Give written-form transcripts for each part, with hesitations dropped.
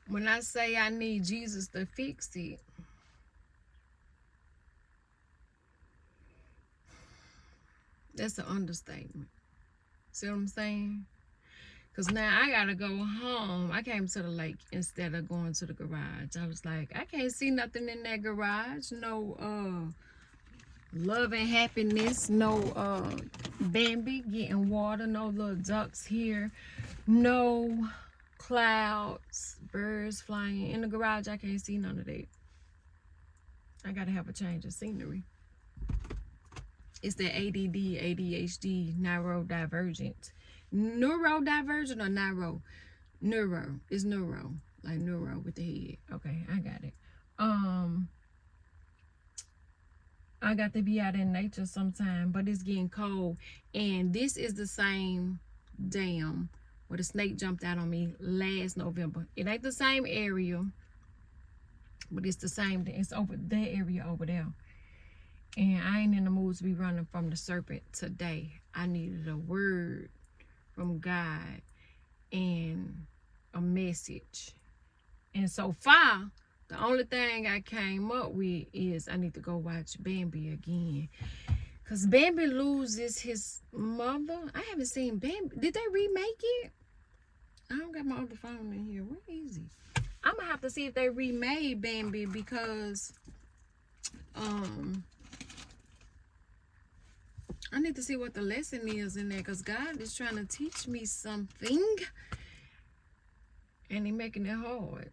When I say I need Jesus to fix it, that's an understatement. See what I'm saying? Because now I got to go home. I came to the lake instead of going to the garage. I was like, I can't see nothing in that garage. No love and happiness. No Bambi getting water. No little ducks here. No clouds, birds flying. In the garage, I can't see none of that. I got to have a change of scenery. It's the ADD, ADHD, neurodivergent. Neurodivergent or neuro? Neuro. It's neuro. Like neuro with the head. Okay, I got it. I got to be out in nature sometime, but it's getting cold. And this is the same dam where the snake jumped out on me last November. It ain't the same area, but it's the same. It's over that area over there. And I ain't in the mood to be running from the serpent today. I needed a word from God and a message. And so far, the only thing I came up with is I need to go watch Bambi again. Because Bambi loses his mother. I haven't seen Bambi. Did they remake it? I don't got my other phone in here. Where is it? I'm going to have to see if they remade Bambi because I need to see what the lesson is in there because God is trying to teach me something. And He making it hard.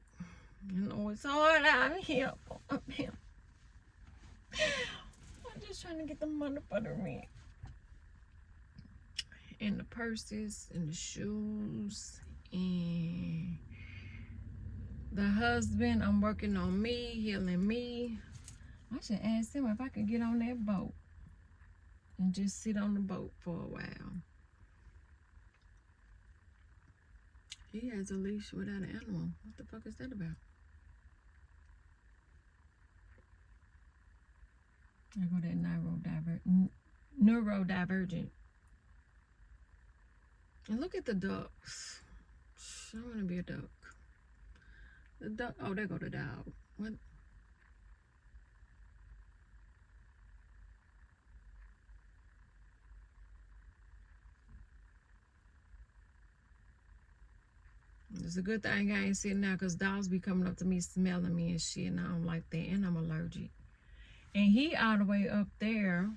You know, it's hard out here. I'm just trying to get the money for the rent. And the purses and the shoes. And the husband, I'm working on me, healing me. I should ask him if I could get on that boat. And just sit on the boat for a while. He has a leash without an animal. What the fuck is that about? I go that neurodivergent. And look at the ducks. I want to be a duck. The duck. Oh, there go the dog. What? It's a good thing I ain't sitting now because dogs be coming up to me smelling me and shit, and I don't like that, and I'm allergic. And he all the way up there.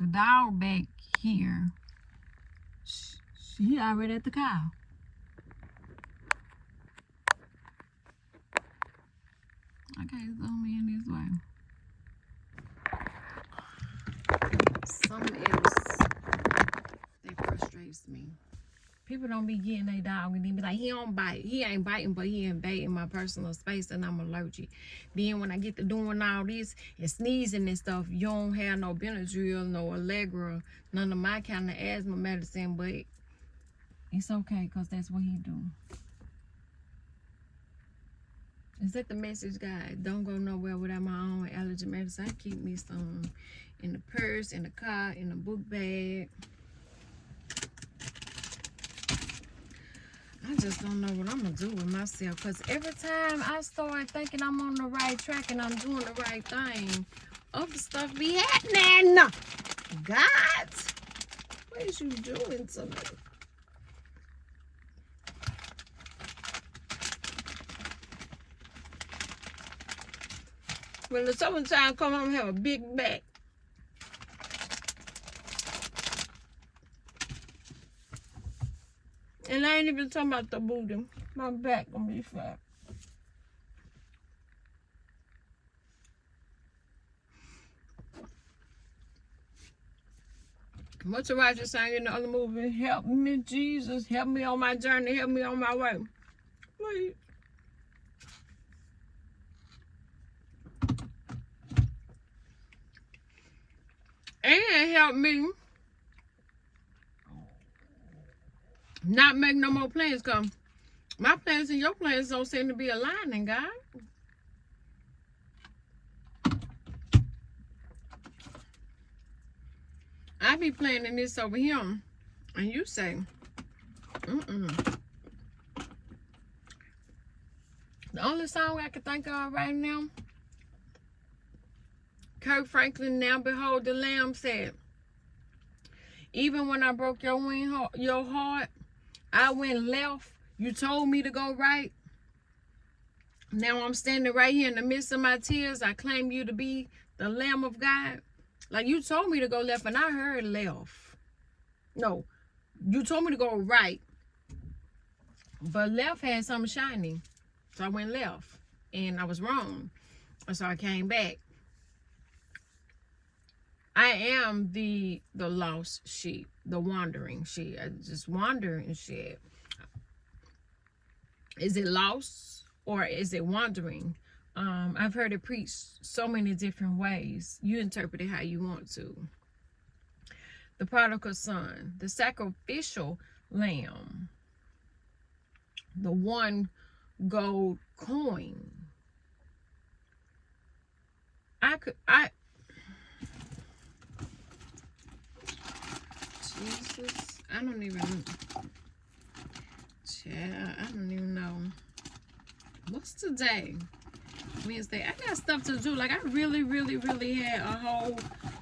The dog back here, she already at the cow. I can't zoom in this way. Something else that frustrates me. People don't be getting their dog and they be like, he don't bite. He ain't biting, but he invading my personal space and I'm allergic. Then when I get to doing all this and sneezing and stuff, you don't have no Benadryl, no Allegra, none of my kind of asthma medicine, but it's okay because that's what he do. Is that the message, guys? Don't go nowhere without my own allergy medicine. I keep me some in the purse, in the car, in the book bag. I just don't know what I'm going to do with myself. Because every time I start thinking I'm on the right track and I'm doing the right thing, other stuff be happening. God, what is you doing to me? When the summertime come, I'm going to have a big back. And I ain't even talking about the booty. My back gonna be fat. What's the righteous saying in the other movie? Help me, Jesus. Help me on my journey. Help me on my way. Please. And help me not make no more plans come. My plans and your plans don't seem to be aligning, God. I be playing this over here, and you say, mm-mm. The only song I can think of right now, Kirk Franklin, Now Behold the Lamb said, even when I broke your heart, I went left. You told me to go right. Now I'm standing right here in the midst of my tears. I claim you to be the Lamb of God. Like, you told me to go left and I heard left. No, you told me to go right. But left had something shiny. So I went left. And I was wrong. So I came back. I am the lost sheep, the wandering sheep. I just wandering sheep. Is it lost or is it wandering? I've heard it preached so many different ways. You interpret it how you want to. The prodigal son, the sacrificial lamb, the one gold coin. Jesus, I don't even know. What's today? Wednesday. I got stuff to do. Like, I really had a whole,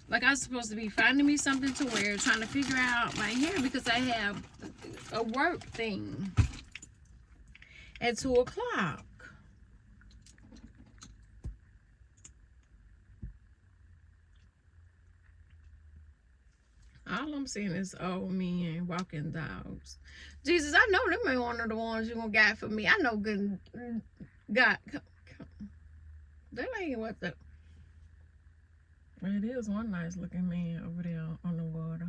like, I was supposed to be finding me something to wear, trying to figure out my hair because I have a work thing at 2 o'clock. All I'm seeing is old men walking dogs. Jesus, I know them ain't one of the ones you gonna got for me. I know good God. That ain't what the. It is one nice looking man over there on the water.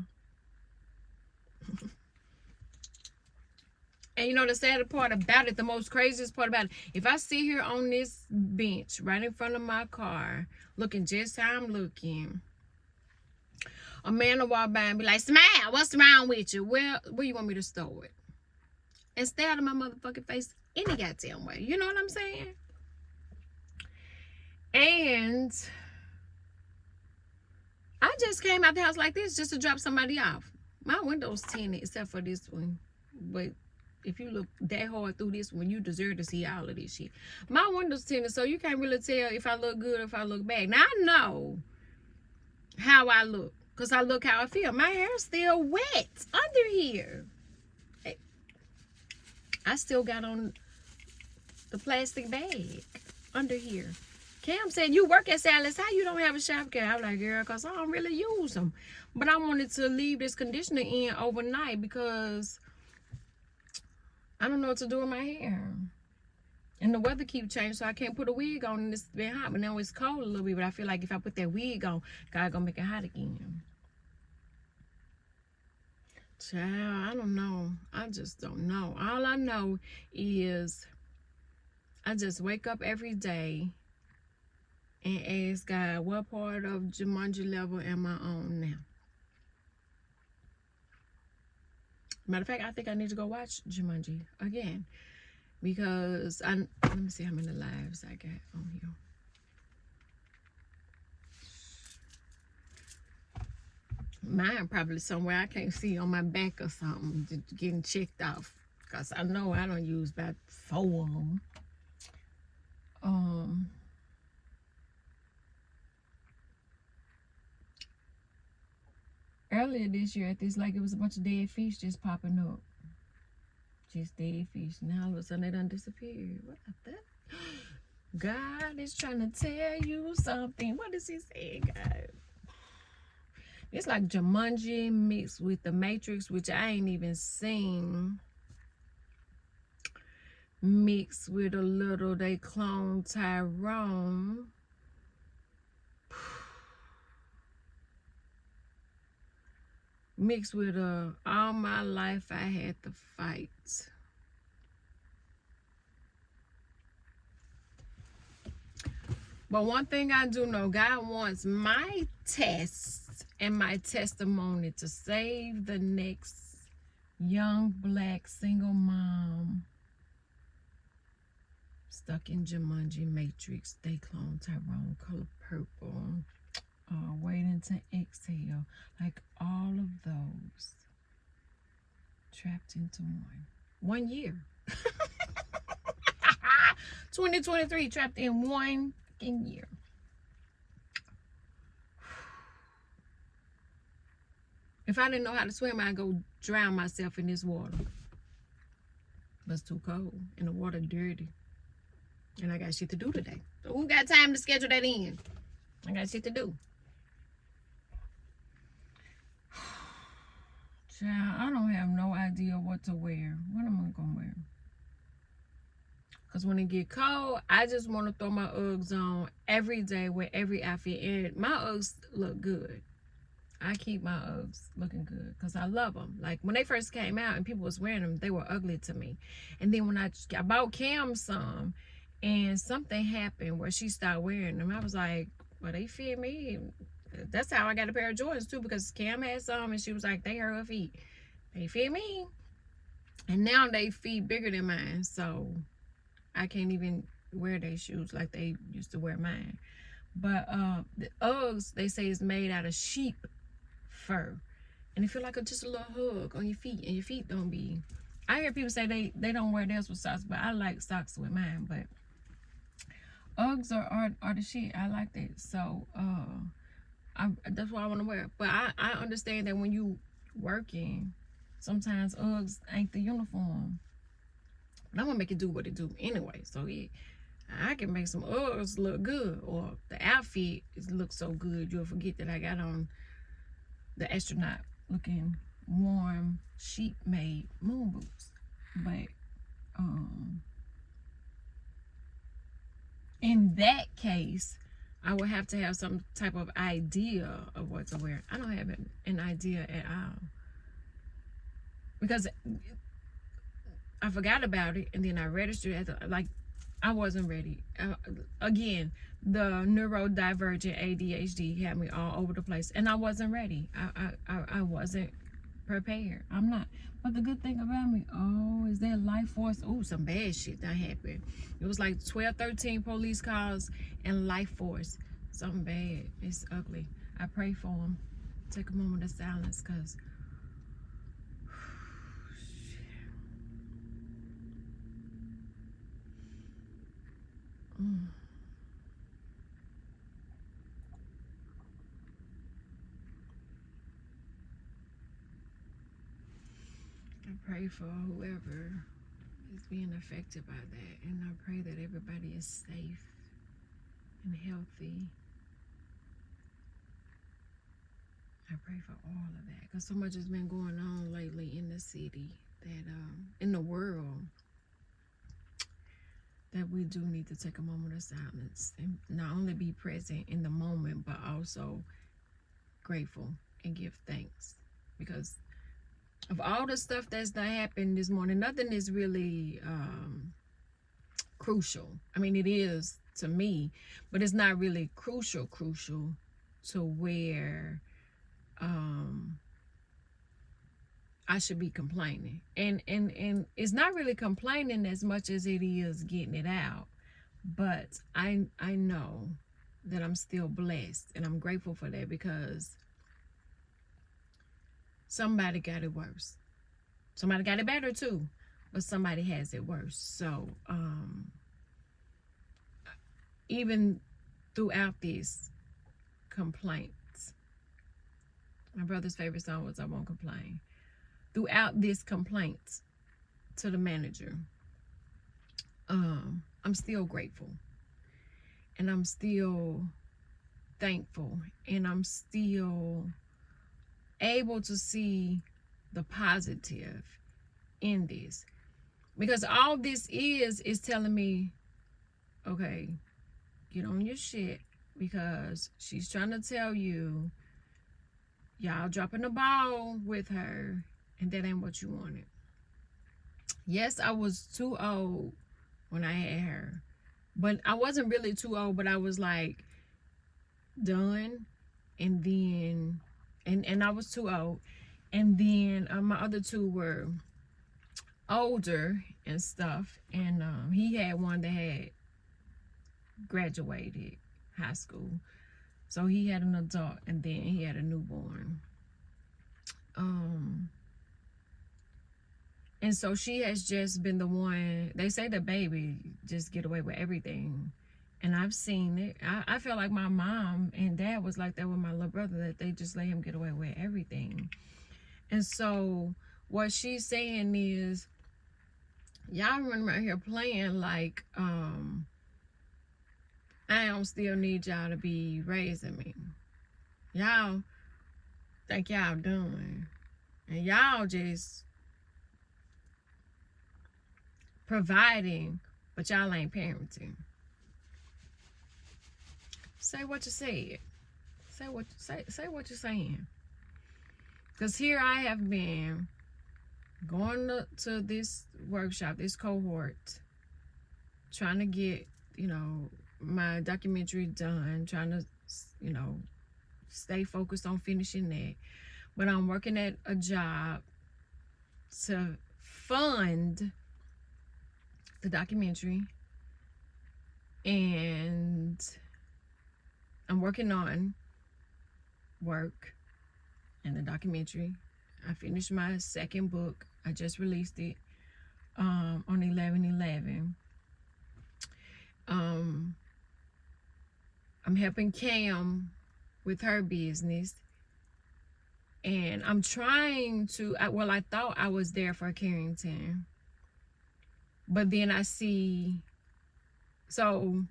And you know the sad part about it, the most craziest part about it, if I sit here on this bench right in front of my car, looking just how I'm looking, a man will walk by and be like, "Smile, what's wrong with you?" Well, where you want me to store it? And stare out of my motherfucking face any goddamn way. You know what I'm saying? And I just came out the house like this just to drop somebody off. My window's tinted except for this one. But if you look that hard through this one, you deserve to see all of this shit. My window's tinted, so you can't really tell if I look good or if I look bad. Now, I know how I look because I look how I feel. My hair's still wet under here. I still got on the plastic bag under here. Cam said, you work at Sally's. How you don't have a shower cap? I'm like, girl, because I don't really use them. But I wanted to leave this conditioner in overnight because I don't know what to do with my hair. And the weather keeps changing, so I can't put a wig on and it's been hot. But now it's cold a little bit. But I feel like if I put that wig on, God gonna make it hot again. Child, I don't know. I just don't know. All I know is I just wake up every day and ask God, what part of Jumanji level am I on now? Matter of fact, I think I need to go watch Jumanji again because let me see how many lives I got on here. Mine probably somewhere I can't see on my back or something, getting checked off because I know I don't use about 4 of them. Earlier this year at this lake, it was a bunch of dead fish just popping up. Just dead fish. Now all of a sudden they done disappeared. What the? God is trying to tell you something. What is he saying, God? It's like Jumanji mixed with The Matrix, which I ain't even seen. Mixed with a little, they clone Tyrone. Mixed with all my life I had to fight. But one thing I do know, God wants my tests and my testimony to save the next young black single mom stuck in Jumanji Matrix. They clone Tyrone, color purple. Waiting to exhale. Like all of those trapped into one. 1 year. 2023 trapped in 1 fucking year. If I didn't know how to swim, I'd go drown myself in this water. But it's too cold and the water dirty. And I got shit to do today. So who got time to schedule that in? I got shit to do. Child, I don't have no idea what to wear. What am I gonna wear? Because when it get cold, I just want to throw my Uggs on every day with every outfit. And my Uggs look good. I keep my Uggs looking good because I love them. Like when they first came out and people was wearing them, they were ugly to me. And then when I bought Cam some and something happened where she started wearing them, I was like, well, they fit me. That's how I got a pair of Jordans too, because Cam had some and she was like, they hurt her feet. They fit me. And now they feet bigger than mine. So I can't even wear their shoes like they used to wear mine. But the Uggs, they say, is made out of sheep fur. And it feel like just a little hug on your feet. And your feet don't be... I hear people say they don't wear theirs with socks, but I like socks with mine. But Uggs are the shit. I like that. So that's what I want to wear. But I understand that when you working, sometimes Uggs ain't the uniform. But I'm gonna make it do what it do anyway. So yeah, I can make some Uggs look good, or the outfit looks so good you'll forget that I got on the astronaut looking warm sheep made moon boots. But in that case, I would have to have some type of idea of what to wear. I don't have an idea at all, because I forgot about it, and then I registered like I wasn't ready. Again, the neurodivergent ADHD had me all over the place, and I wasn't ready. I wasn't prepared. I'm not. But the good thing about me, is that life force. Oh, some bad shit that happened. It was like 12, 13 police calls and life force. Something bad. It's ugly. I pray for them. Take a moment of silence, because I pray for whoever is being affected by that, and I pray that everybody is safe and healthy. I pray for all of that, because so much has been going on lately in the city, that in the world, that we do need to take a moment of silence and not only be present in the moment, but also grateful and give thanks. Because of all the stuff that's that happened this morning, nothing is really crucial. I mean, it is to me, but it's not really crucial to where I should be complaining. And it's not really complaining as much as it is getting it out. But I know that I'm still blessed, and I'm grateful for that, because somebody got it worse. Somebody got it better too, but somebody has it worse. So even throughout these complaints, my brother's favorite song was I Won't Complain. Throughout this complaint to the manager, I'm still grateful, and I'm still thankful, and I'm still able to see the positive in this, because all this is telling me, okay, get on your shit, because she's trying to tell you y'all dropping the ball with her, and that ain't what you wanted. Yes, I was too old when I had her, but I wasn't really too old, but I was like done, and then and I was too old, and then my other two were older and stuff, and he had one that had graduated high school, So he had an adult and then he had a newborn. And so she has just been the one. They say the baby just get away with everything. And I've seen it. I feel like my mom and dad was like that with my little brother, that they just let him get away with everything. And so what she's saying is, y'all run around here playing like I don't still need y'all to be raising me. Y'all think y'all done. And y'all just providing, but y'all ain't parenting. Say what you said. Say what you're saying. Because here I have been going to this workshop, this cohort, trying to get, my documentary done, trying to, stay focused on finishing that. But I'm working at a job to fund the documentary, and I'm working on work and the documentary. I finished my second book. I just released it on 11/11. I'm helping Cam with her business, and I'm trying to, I thought I was there for Carrington, but then I see, so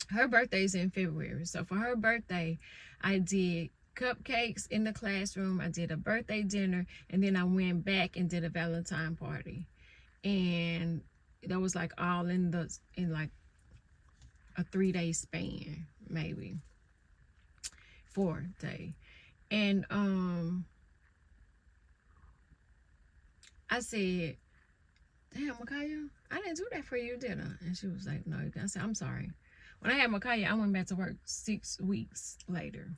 her birthday's in February. So for her birthday, I did cupcakes in the classroom. I did a birthday dinner, and then I went back and did a Valentine party. And that was like all in like a 3-day span, maybe 4-day. And I said, damn, Makaya, I didn't do that for you, did I? And she was like, no. I said, I'm sorry. When I had Makaya, I went back to work 6 weeks later.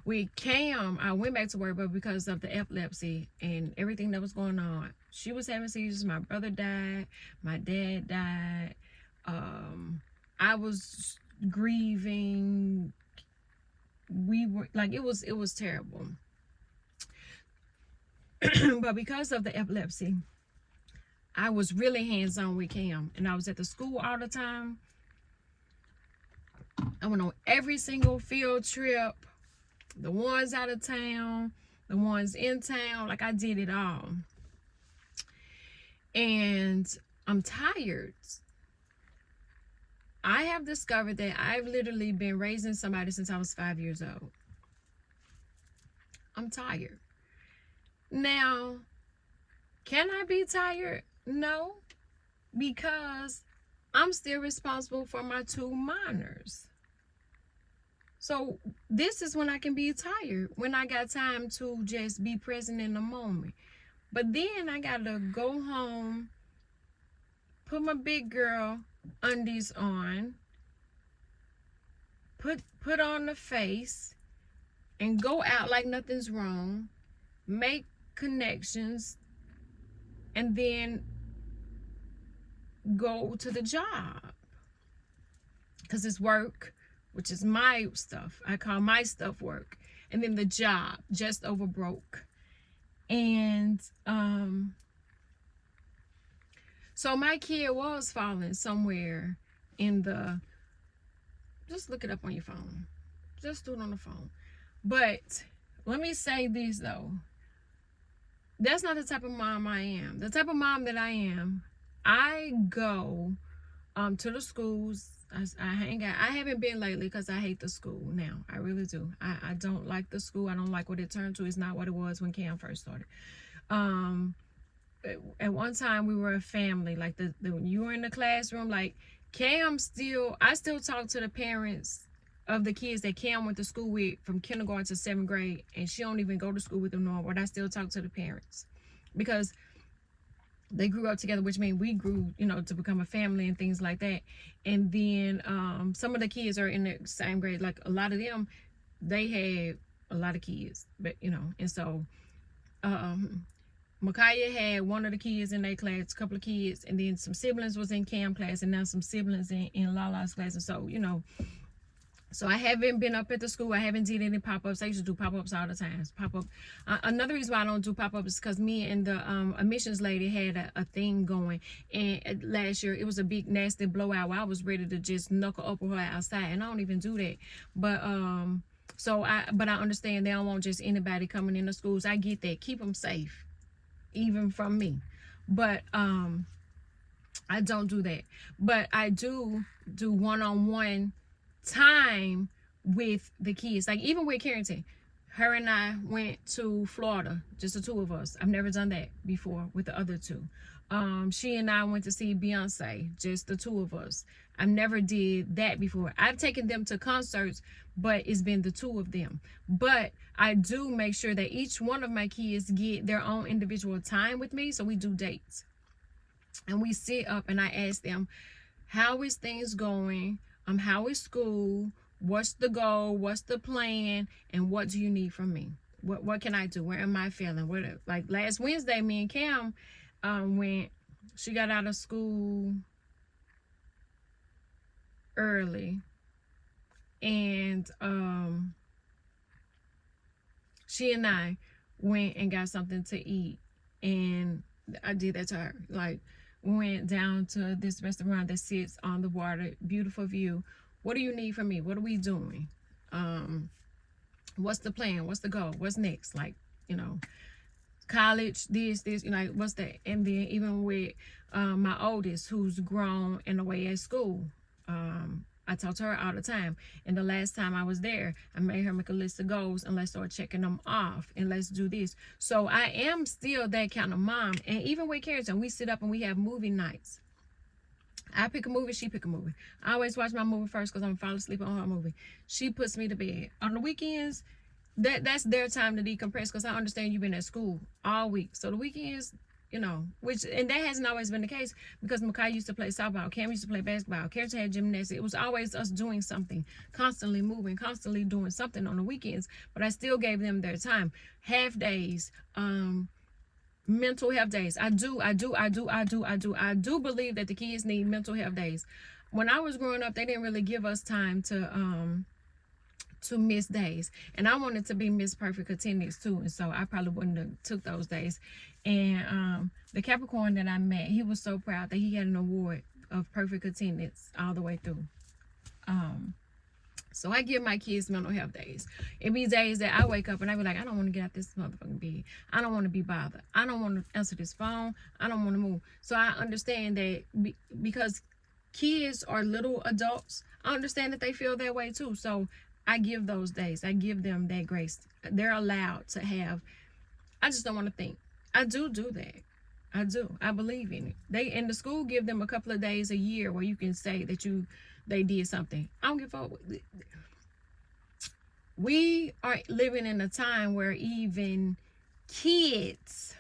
With Cam, I went back to work, but because of the epilepsy and everything that was going on, she was having seizures. My brother died. My dad died. I was grieving. We were like, it was terrible. But because of the epilepsy, I was really hands-on with Cam, and I was at the school all the time. I went on every single field trip, the ones out of town, the ones in town. Like, I did it all. And I'm tired. I have discovered that I've literally been raising somebody since I was 5 years old. I'm tired. Now, can I be tired? No, because I'm still responsible for my 2 minors. So this is when I can be tired, when I got time to just be present in the moment. But then I got to go home, put my big girl undies on, put on the face, and go out like nothing's wrong, make connections, and then go to the job. Because it's work, which is my stuff. I call my stuff work. And then the job, just over broke. And so my kid was falling somewhere in the, just look it up on your phone. Just do it on the phone. But let me say this though. That's not the type of mom I am. The type of mom that I am, I go to the schools. I hang out. I haven't been lately because I hate the school now. I really do. I don't like the school. I don't like what it turned to. It's not what it was when Cam first started. At one time we were a family. Like when you were in the classroom, like Cam I still talk to the parents of the kids that Cam went to school with from kindergarten to 7th grade, and she don't even go to school with them no more, but I still talk to the parents because they grew up together, which means we grew, to become a family and things like that. And then some of the kids are in the same grade. Like a lot of them, they had a lot of kids, but and so Makaya had one of the kids in their class, a couple of kids, and then some siblings was in Cam class, and now some siblings in Lala's class. And so So I haven't been up at the school. I haven't did any pop-ups. I used to do pop-ups all the time. Pop-up. Another reason why I don't do pop-ups is because me and the admissions lady had a thing going. And last year, it was a big, nasty blowout where I was ready to just knuckle up with her outside. And I don't even do that. But but I understand they don't want just anybody coming in the schools. I get that. Keep them safe, even from me. But I don't do that. But I do one-on-one time with the kids. Like even with Carrington, her and I went to Florida, just the two of us. I've never done that before with the other two. She and I went to see Beyonce, just the two of us. I've never did that before. I've taken them to concerts, but it's been the two of them. But I do make sure that each one of my kids get their own individual time with me. So we do dates. And we sit up and I ask them, how is things going? How is school? What's the goal? What's the plan? And what do you need from me? What can I do? Where am I failing? Like last Wednesday, me and Cam went. She got out of school early, and she and I went and got something to eat, and I did that to her. Like, went down to this restaurant that sits on the water, beautiful view. What do you need from me? What are we doing? What's the plan? What's the goal? What's next? Like, college, this, like, what's that? And then even with my oldest, who's grown and away at school, I talk to her all the time. And the last time I was there, I made her make a list of goals and let's start checking them off and let's do this. So I am still that kind of mom. And even with Carrington, we sit up and we have movie nights. I pick a movie, she pick a movie. I always watch my movie first because I'm fall asleep on her movie. She puts me to bed. On the weekends, that's their time to decompress because I understand you've been at school all week. So the weekends, and that hasn't always been the case because Makai used to play softball, Cam used to play basketball, Carrington had gymnastics. It was always us doing something, constantly moving, constantly doing something on the weekends, but I still gave them their time. Half days, mental health days. I do believe that the kids need mental health days. When I was growing up, they didn't really give us time to miss days, and I wanted to be Miss Perfect Attendance too, and so I probably wouldn't have took those days. And the Capricorn that I met, he was so proud that he had an award of perfect attendance all the way through. So I give my kids mental health days. It be days that I wake up and I be like, I don't want to get out this motherfucking bed. I don't want to be bothered. I don't want to answer this phone. I don't want to move. So I understand that because kids are little adults, I understand that they feel that way too. So I give those days. I give them that grace. They're allowed to have. I just don't want to think. I do that. I do. I believe in it. They in the school give them a couple of days a year where you can say that they did something. I don't give a fuck. We are living in a time where even kids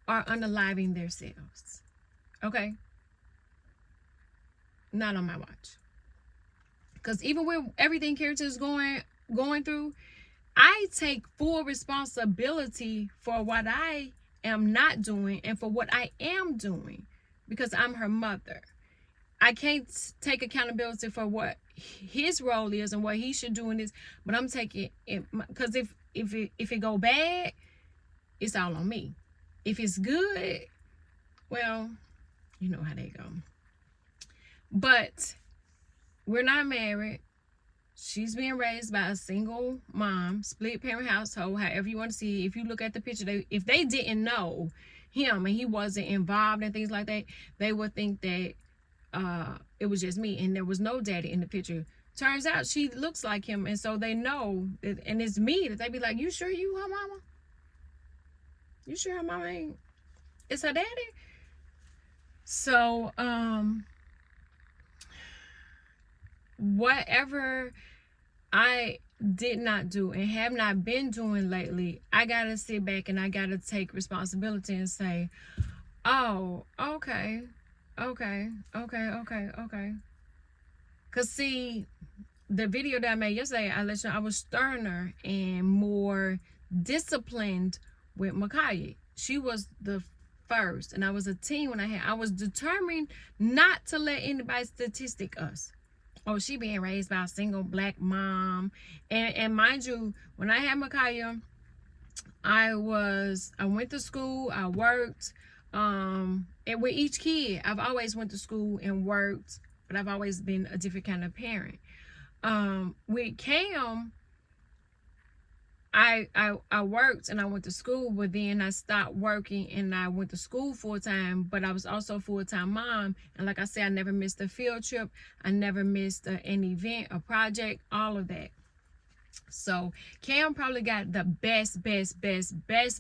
are unaliving themselves. Okay? Not on my watch. Because even with everything Carrington is going through, I take full responsibility for what I am not doing and for what I am doing because I'm her mother. I can't take accountability for what his role is and what he should do in this, but I'm taking it because if it go bad, it's all on me. If it's good, well, you know how they go. But we're not married. She's being raised by a single mom, split parent household, however you want to see it. If you look at the picture, if they didn't know him and he wasn't involved and things like that, they would think that it was just me and there was no daddy in the picture. Turns out she looks like him, and so they know that, and it's me that they be like, you sure you her mama? You sure her mama ain't? It's her daddy? So, whatever I did not do and have not been doing lately, I gotta sit back and I gotta take responsibility and say, oh, okay. Cause see, the video that I made yesterday, I let you know I was sterner and more disciplined with Makai. She was the first, and I was a teen when I was determined not to let anybody statistic us Oh, she being raised by a single black mom. And mind you, when I had Micaiah, I went to school, I worked, and with each kid, I've always went to school and worked, but I've always been a different kind of parent. With Cam, I worked and I went to school, but then I stopped working and I went to school full time, but I was also a full-time mom. And like I said, I never missed a field trip. I never missed an event, a project, all of that. So Cam probably got the best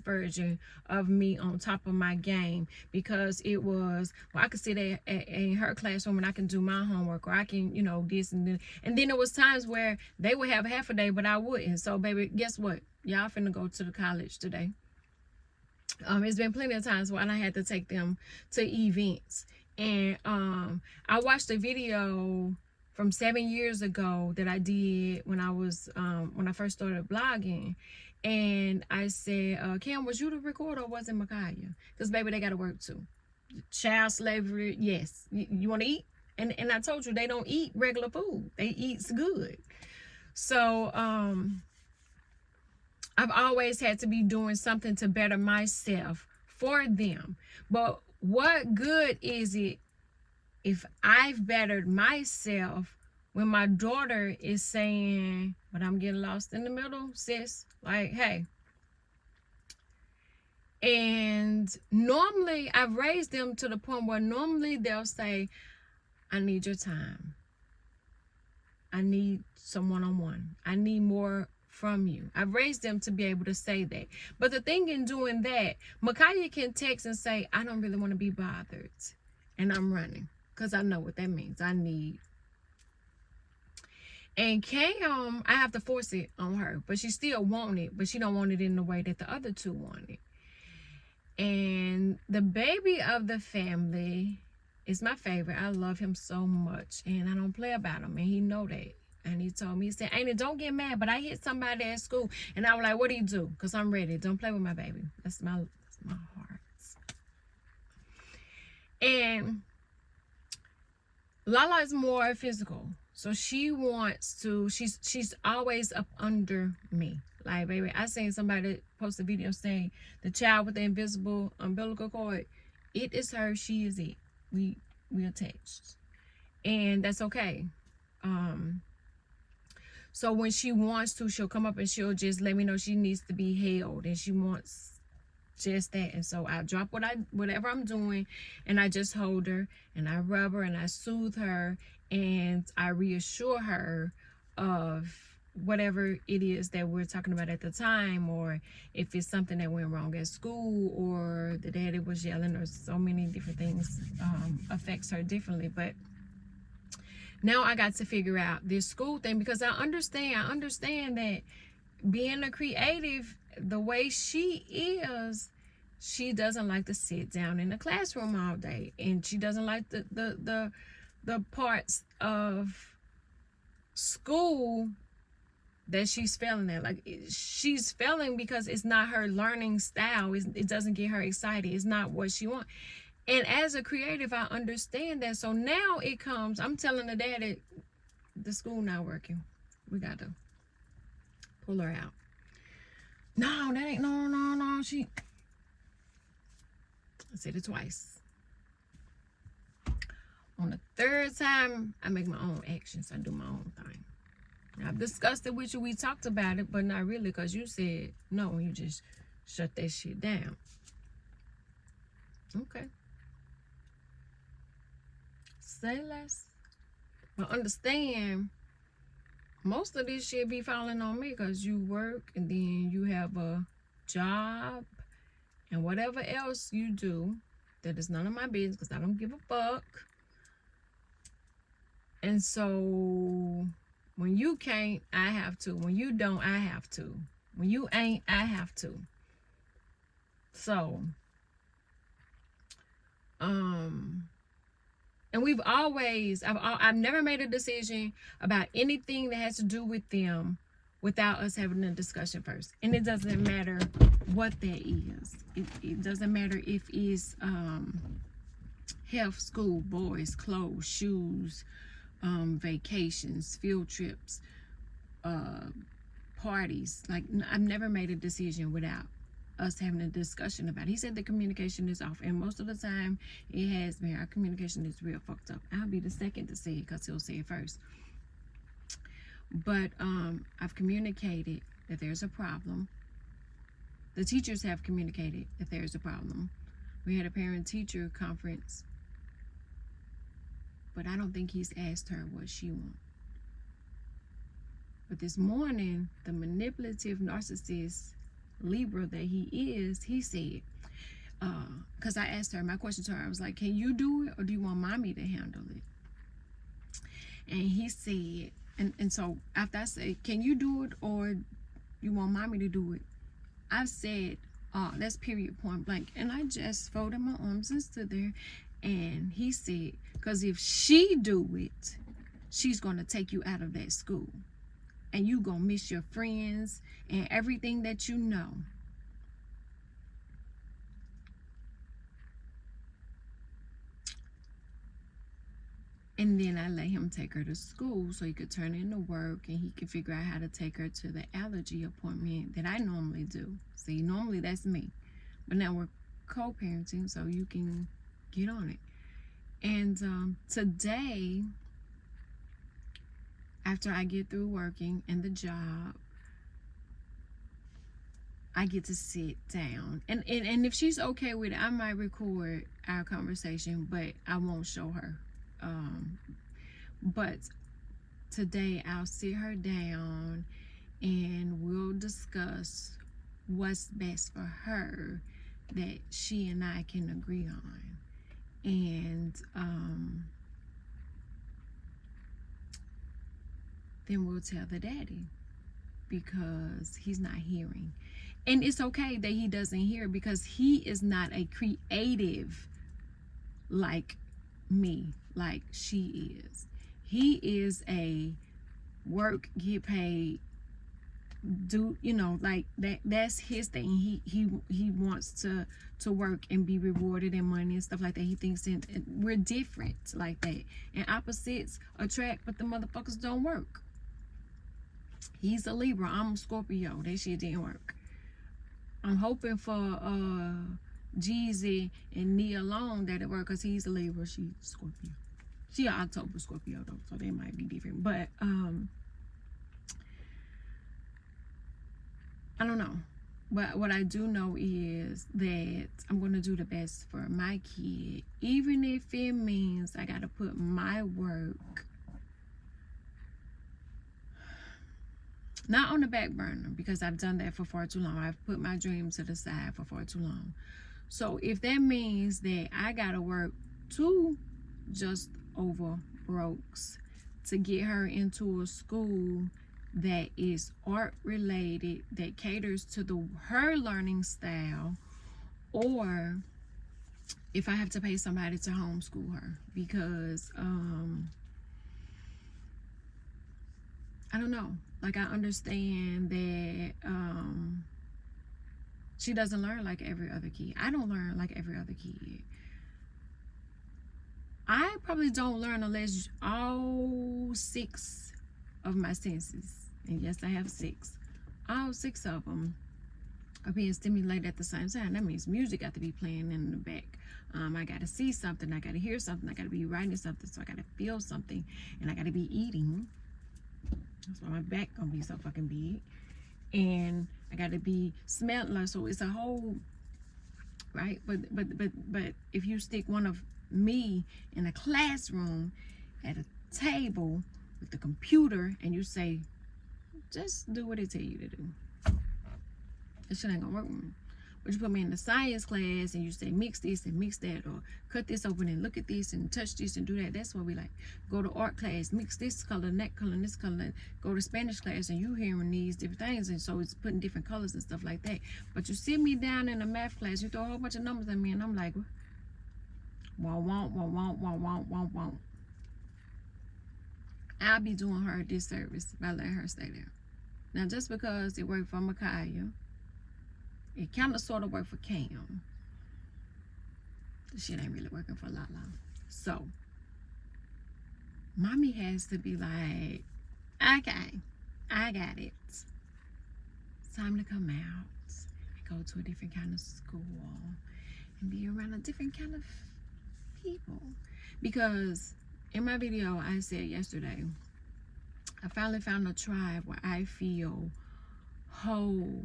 version of me on top of my game, because it was, well, I could sit there in her classroom and I can do my homework, or I can, you know, this and then. And then there was times where they would have half a day, but I wouldn't. So baby, guess what? Y'all finna go to the college today. It's been plenty of times when I had to take them to events. And I watched a video from 7 years ago that I did when I first started blogging. And I said, Cam, was you the recorder or was it Micaiah? Because baby, they got to work too. Child slavery, yes. You want to eat? And I told you, they don't eat regular food. They eat good. So I've always had to be doing something to better myself for them. But what good is it if I've bettered myself when my daughter is saying, but I'm getting lost in the middle, sis? Like, hey. And normally I've raised them to the point where normally they'll say, I need your time. I need some one-on-one. I need more from you. I've raised them to be able to say that. But the thing in doing that, Micaiah can text and say, I don't really want to be bothered. And I'm running. Because I know what that means. I need. And Cam, I have to force it on her. But she still want it. But she don't want it in the way that the other two want it. And the baby of the family is my favorite. I love him so much. And I don't play about him. And he know that. And he told me, he said, Ain't it, don't get mad, but I hit somebody at school. And I was like, what do you do? Because I'm ready. Don't play with my baby. That's my heart. And Lala is more physical. So she wants to, she's always up under me. Like, baby, I seen somebody post a video saying the child with the invisible umbilical cord, it is her, she is it. We attached. And that's okay. So when she wants to, she'll come up and she'll just let me know she needs to be held, and she wants just that. And so I drop whatever I'm doing, and I just hold her and I rub her and I soothe her and I reassure her of whatever it is that we're talking about at the time, or if it's something that went wrong at school, or the daddy was yelling, or so many different things affects her differently. But now I got to figure out this school thing, because I understand that being a creative, the way she is, she doesn't like to sit down in the classroom all day, and she doesn't like the parts of school that she's failing at. Like, she's failing because it's not her learning style. It doesn't get her excited. It's not what she wants. And as a creative, I understand that. So now it comes, I'm telling the dad that the school not working. We got to pull her out. No, that ain't, no. I said it twice. On the third time, I make my own actions. I do my own thing. Now, I've discussed it with you. We talked about it, but not really, because you said no. You just shut that shit down. Okay. Say less. But understand, most of this shit be falling on me, because you work and then you have a job and whatever else you do that is none of my business, because I don't give a fuck. And so when you can't, I have to. When you don't, I have to. When you ain't, I have to. So and we've always, I've never made a decision about anything that has to do with them without us having a discussion first. And it doesn't matter what that is. It doesn't matter if it's health, school, boys, clothes, shoes, vacations, field trips, parties. Like, I've never made a decision without us having a discussion about it. He said the communication is off, and most of the time it has been. Our communication is real fucked up. I'll be the second to say it because he'll say it first. But I've communicated that there's a problem. The teachers have communicated that there's a problem. We had a parent-teacher conference, but I don't think he's asked her what she wants. But this morning, the manipulative narcissist Libra that he is, he said, because I asked her, my question to her, I was like, can you do it or do you want mommy to handle it? And he said, and so after I said, can you do it or you want mommy to do it? I said, that's period, point blank. And I just folded my arms and stood there. And he said, because if she do it, she's going to take you out of that school. And you going to miss your friends and everything that you know. And then I let him take her to school so he could turn in the work and he could figure out how to take her to the allergy appointment that I normally do. See, normally that's me. But now we're co-parenting, so you can get on it. And today, after I get through working and the job, I get to sit down. And if she's okay with it, I might record our conversation, but I won't show her. But today I'll sit her down and we'll discuss what's best for her that she and I can agree on. And then we'll tell the daddy because he's not hearing. And it's okay that he doesn't hear because he is not a creative like me, like she is. He is a work, get paid, do, you know, like that's his thing. He wants to work and be rewarded in money and stuff like that. He thinks we're different like that. And opposites attract, but the motherfuckers don't work. He's a Libra, I'm a Scorpio. That shit didn't work. I'm hoping for Jeezy and Nia Long that it work because he's a Libra, she's Scorpio. She an October Scorpio though, so they might be different. But I don't know. But what I do know is that I'm going to do the best for my kid, even if it means I got to put my work not on the back burner, because I've done that for far too long. I've put my dreams to the side for far too long. So if that means that I got to work two just over brokes to get her into a school that is art related, that caters to her learning style, or if I have to pay somebody to homeschool her, because I don't know, like I understand that she doesn't learn like every other kid. I don't learn like every other kid. I probably don't learn unless all 6 of my senses, and yes, I have 6, all 6 of them are being stimulated at the same time. That means music got to be playing in the back. I got to see something, I got to hear something, I got to be writing something, so I got to feel something, and I got to be eating. That's why my back gonna be so fucking big. And I got to be smelling, so it's a whole, right? But if you stick one of me in a classroom at a table with the computer and you say, just do what it tell you to do, that shit ain't gonna work with me. But you put me in the science class and you say mix this and mix that, or cut this open and look at this and touch this and do that. That's what we like. Go to art class, mix this color and that color and this color. Go to Spanish class and you hearing these different things, and so it's putting different colors and stuff like that. But you sit me down in a math class, you throw a whole bunch of numbers at me and I'm like, won't. I'll be doing her a disservice by letting her stay there. Now, just because it worked for Micaiah, it kind of sort of worked for Cam. The shit ain't really working for Lala. So, mommy has to be like, okay, I got it. It's time to come out and go to a different kind of school and be around a different kind of people. Because in my video I said yesterday, I finally found a tribe where I feel whole,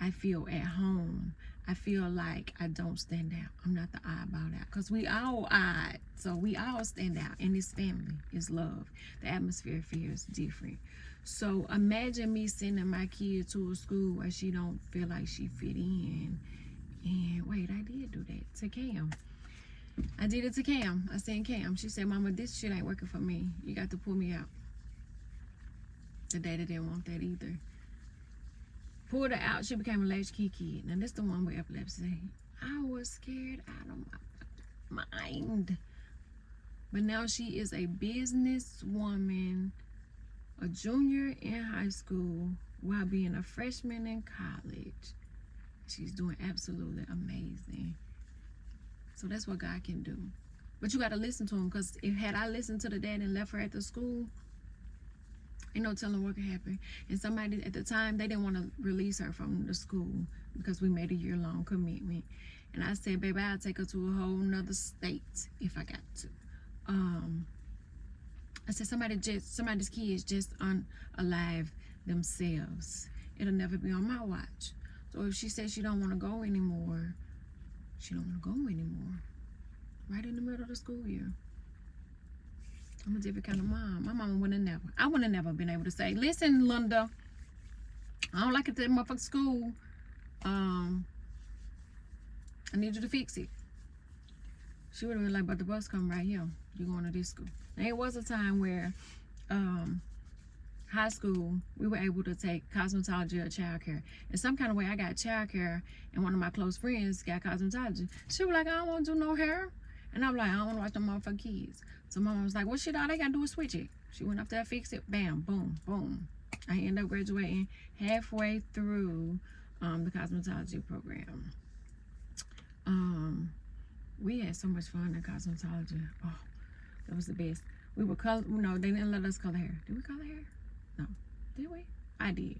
I feel at home, I feel like I don't stand out. I'm not the oddball out, because we all odd, so we all stand out. And this family is love. The atmosphere feels different. So imagine me sending my kid to a school where she don't feel like she fit in. And wait, I did do that to Cam. I did it to Cam. I sent Cam. She said, Mama, this shit ain't working for me. You got to pull me out. The daddy didn't want that either. Pulled her out. She became a latchkey kid. Now, this the one with epilepsy. I was scared out of my mind. But now she is a businesswoman, a junior in high school, while being a freshman in college. She's doing absolutely amazing. So that's what God can do. But you got to listen to him, because had I listened to the dad and left her at the school, ain't no telling what could happen. And somebody at the time, they didn't want to release her from the school because we made a year-long commitment. And I said, baby, I'll take her to a whole nother state if I got to. I said, somebody's kids just unalive themselves. It'll never be on my watch. So if she says she don't want to go anymore, she don't want to go anymore. Right in the middle of the school year. I'm a different kind of mom. My mama I would have never been able to say, listen, Linda, I don't like it at that motherfucking school. I need you to fix it. She would have been like, but the bus come right here. You're going to this school. And it was a time where high school, we were able to take cosmetology or childcare. In some kind of way, I got childcare, and one of my close friends got cosmetology. She was like, I don't want to do no hair. And I'm like, I don't want to watch them motherfucking kids. So my mom was like, well, shit, all they got to do is switch it. She went up there, fixed it, bam, boom, boom. I ended up graduating halfway through the cosmetology program. We had so much fun in cosmetology. Oh, that was the best. We were no, they didn't let us color hair. Did we color hair? No. Did we? I did.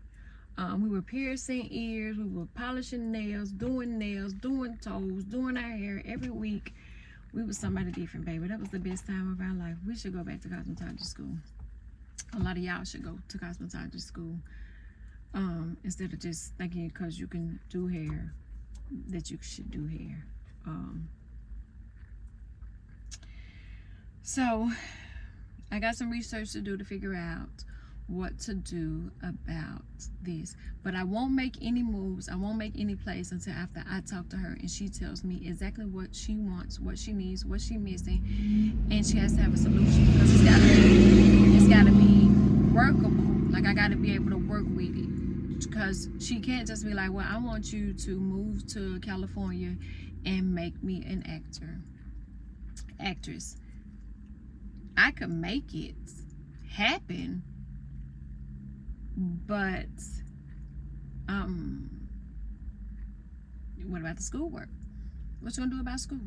We were piercing ears, we were polishing nails, doing toes, doing our hair every week. We was somebody different, baby. That was the best time of our life. We should go back to cosmetology school. A lot of y'all should go to cosmetology school. Instead of just thinking because you can do hair that you should do hair. So I got some research to do to figure out what to do about this, but I won't make any moves, I won't make any plays until after I talk to her and she tells me exactly what she wants, what she needs, what she's missing, and she has to have a solution, because it's gotta be workable. Like, I gotta be able to work with it, because she can't just be like, well, I want you to move to California and make me an actress. I could make it happen, but what about the schoolwork? What you gonna do about school?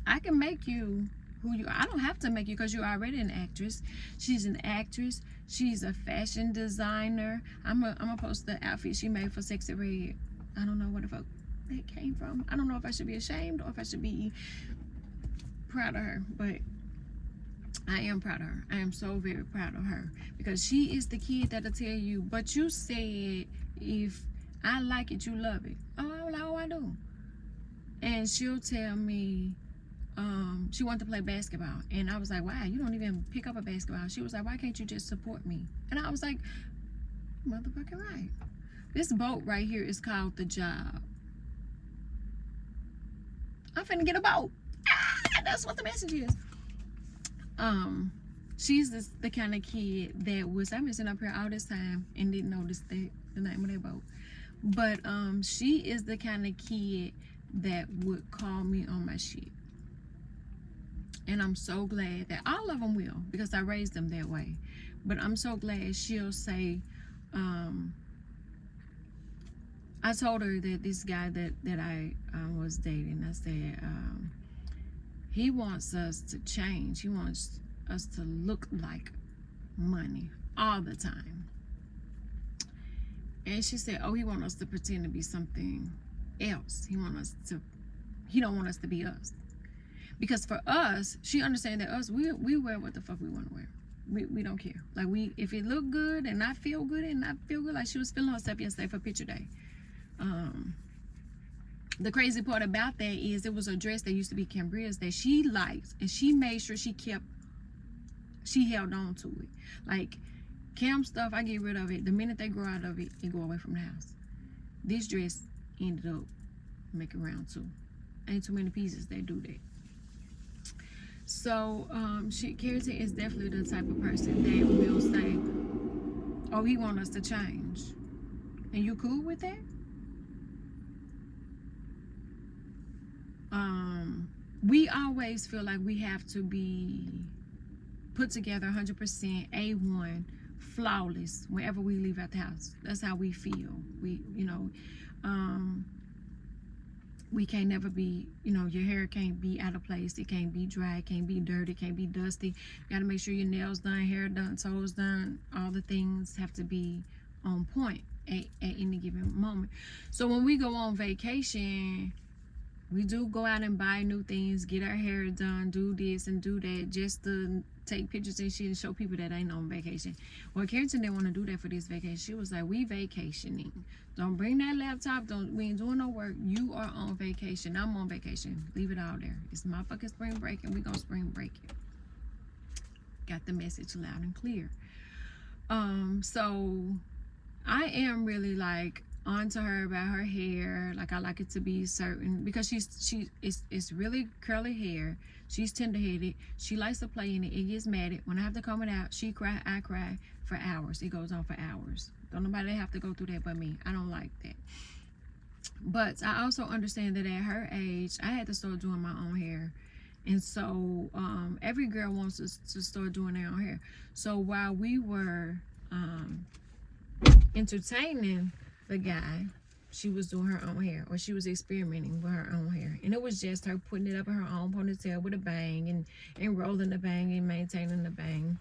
I can make you who you are. I don't have to make you, because you're already an actress. She's an actress. She's a fashion designer. I'm gonna post the outfit she made for Sexy Red. I don't know where the fuck that came from. I don't know if I should be ashamed or if I should be proud of her, but I am proud of her. I am so very proud of her, because she is the kid that'll tell you, but you said if I like it, you love it. Oh, I'm like, oh, I do. And she'll tell me she wanted to play basketball, and I was like, wow, you don't even pick up a basketball. She was like, why can't you just support me? And I was like, motherfucking right. This boat right here is called The Job. I'm finna get a boat. That's what the message is. She's the kind of kid that was, I've been sitting up here all this time and didn't notice the name of that boat. But she is the kind of kid that would call me on my shit. And I'm so glad that all of them will, because I raised them that way. But I'm so glad she'll say, I told her that this guy that I was dating, I said, he wants us to change. He wants us to look like money all the time. And she said, oh, he want us to pretend to be something else. He don't want us to be us. Because for us, she understands that us, we wear what the fuck we want to wear. We don't care. Like, if it look good and I feel good like she was feeling herself yesterday for picture day. The crazy part about that is it was a dress that used to be Cambria's that she liked, and she made sure she held on to it. Like, Cam stuff, I get rid of it. The minute they grow out of it, it go away from the house. This dress ended up making round two. Ain't too many pieces that do that. So, Carrington is definitely the type of person that will say, oh, he want us to change. And you cool with that? We always feel like we have to be put together 100%, A1, flawless whenever we leave out the house. That's how we feel. We can't never be, your hair can't be out of place. It can't be dry. It can't be dirty. It can't be dusty. You got to make sure your nails done, hair done, toes done. All the things have to be on point at any given moment. So when we go on vacation, we do go out and buy new things, get our hair done, do this and do that, just to take pictures and shit and show people that ain't on vacation. Well, Carrington didn't want to do that for this vacation. She was like, we vacationing. Don't bring that laptop. We ain't doing no work. You are on vacation. I'm on vacation. Leave it all there. It's my fucking spring break, and we gonna spring break it. Got the message loud and clear. So I am really like onto her about her hair. Like, I like it to be certain, because it's really curly hair. She's tender-headed. She likes to play in it. It gets mad. When I have to comb it out, she cry, I cry for hours. It goes on for hours. Don't nobody have to go through that but me. I don't like that. But I also understand that at her age, I had to start doing my own hair. And so every girl wants to start doing their own hair. So while we were entertaining the guy, she was doing her own hair, or she was experimenting with her own hair. And it was just her putting it up in her own ponytail with a bang, and rolling the bang and maintaining the bang.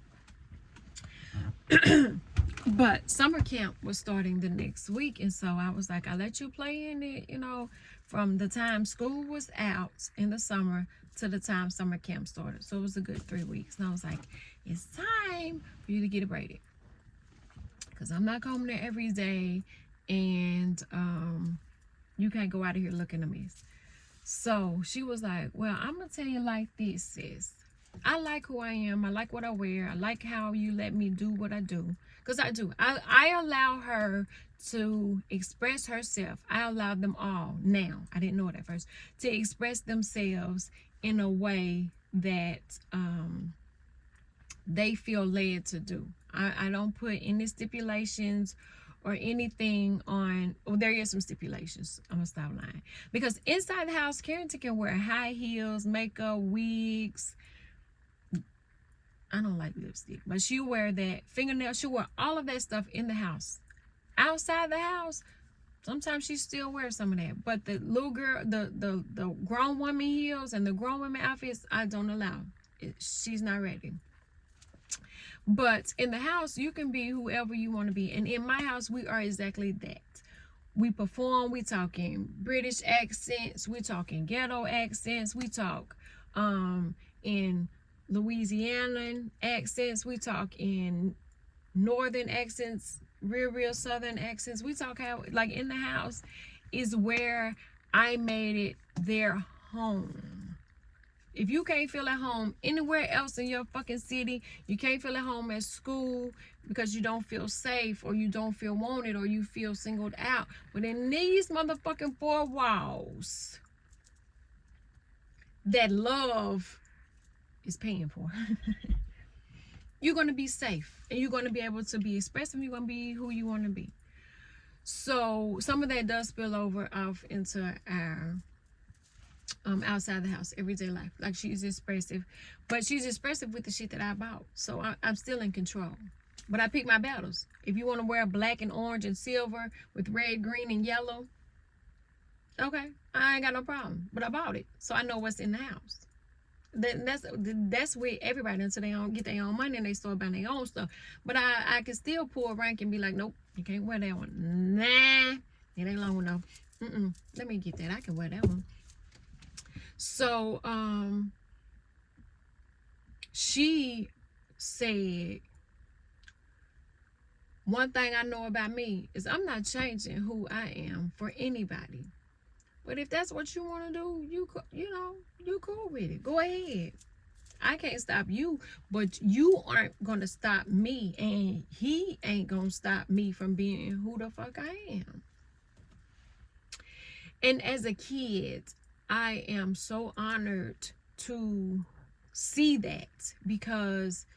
But summer camp was starting the next week, and so I was like, I let you play in it, from the time school was out in the summer to the time summer camp started. So it was a good 3 weeks. And I was like, it's time for you to get it braided, because I'm not coming there every day, and you can't go out of here looking a mess. So she was like, well, I'm gonna tell you like this, sis. I like who I am. I like what I wear. I like how you let me do what I do, because I do. I allow her to express herself. I allow them all now, I didn't know it at first, to express themselves in a way that they feel led to do. I don't put any stipulations or anything on. Well, there is some stipulations. I'm gonna stop lying, because inside the house, Carrington can wear high heels, makeup, wigs. I don't like lipstick, but she'll wear that, fingernail, she'll wear all of that stuff in the house. Outside the house, sometimes she still wears some of that. But the little girl, the grown woman heels and the grown women outfits, I don't allow. She's not ready. But in the house, you can be whoever you want to be. And in my house, we are exactly that. We perform, we talk in British accents, we talk in ghetto accents, we talk in Louisiana accents, we talk in northern accents, real southern accents. We talk how, like, in the house is where I made it their home. If you can't feel at home anywhere else in your fucking city, you can't feel at home at school because you don't feel safe, or you don't feel wanted, or you feel singled out, but in these motherfucking four walls that love is paying for, you're going to be safe, and you're going to be able to be expressive. You're going to be who you want to be. So some of that does spill over off into our outside the house, everyday life. Like, she's expressive, but she's expressive with the shit that I bought. So I'm still in control, but I pick my battles. If you want to wear black and orange and silver with red, green, and yellow, okay, I ain't got no problem, but I bought it, so I know what's in the house. that's where everybody until they don't get their own money and they start buying their own stuff. But I can still pull rank and be like, nope, you can't wear that one. Nah, it ain't long enough. Let me get that. I can wear that one. So she said, one thing I know about me is I'm not changing who I am for anybody. But if that's what you want to do, you cool with it. Go ahead. I can't stop you, but you aren't going to stop me, and he ain't going to stop me from being who the fuck I am. And as a kid, I am so honored to see that, because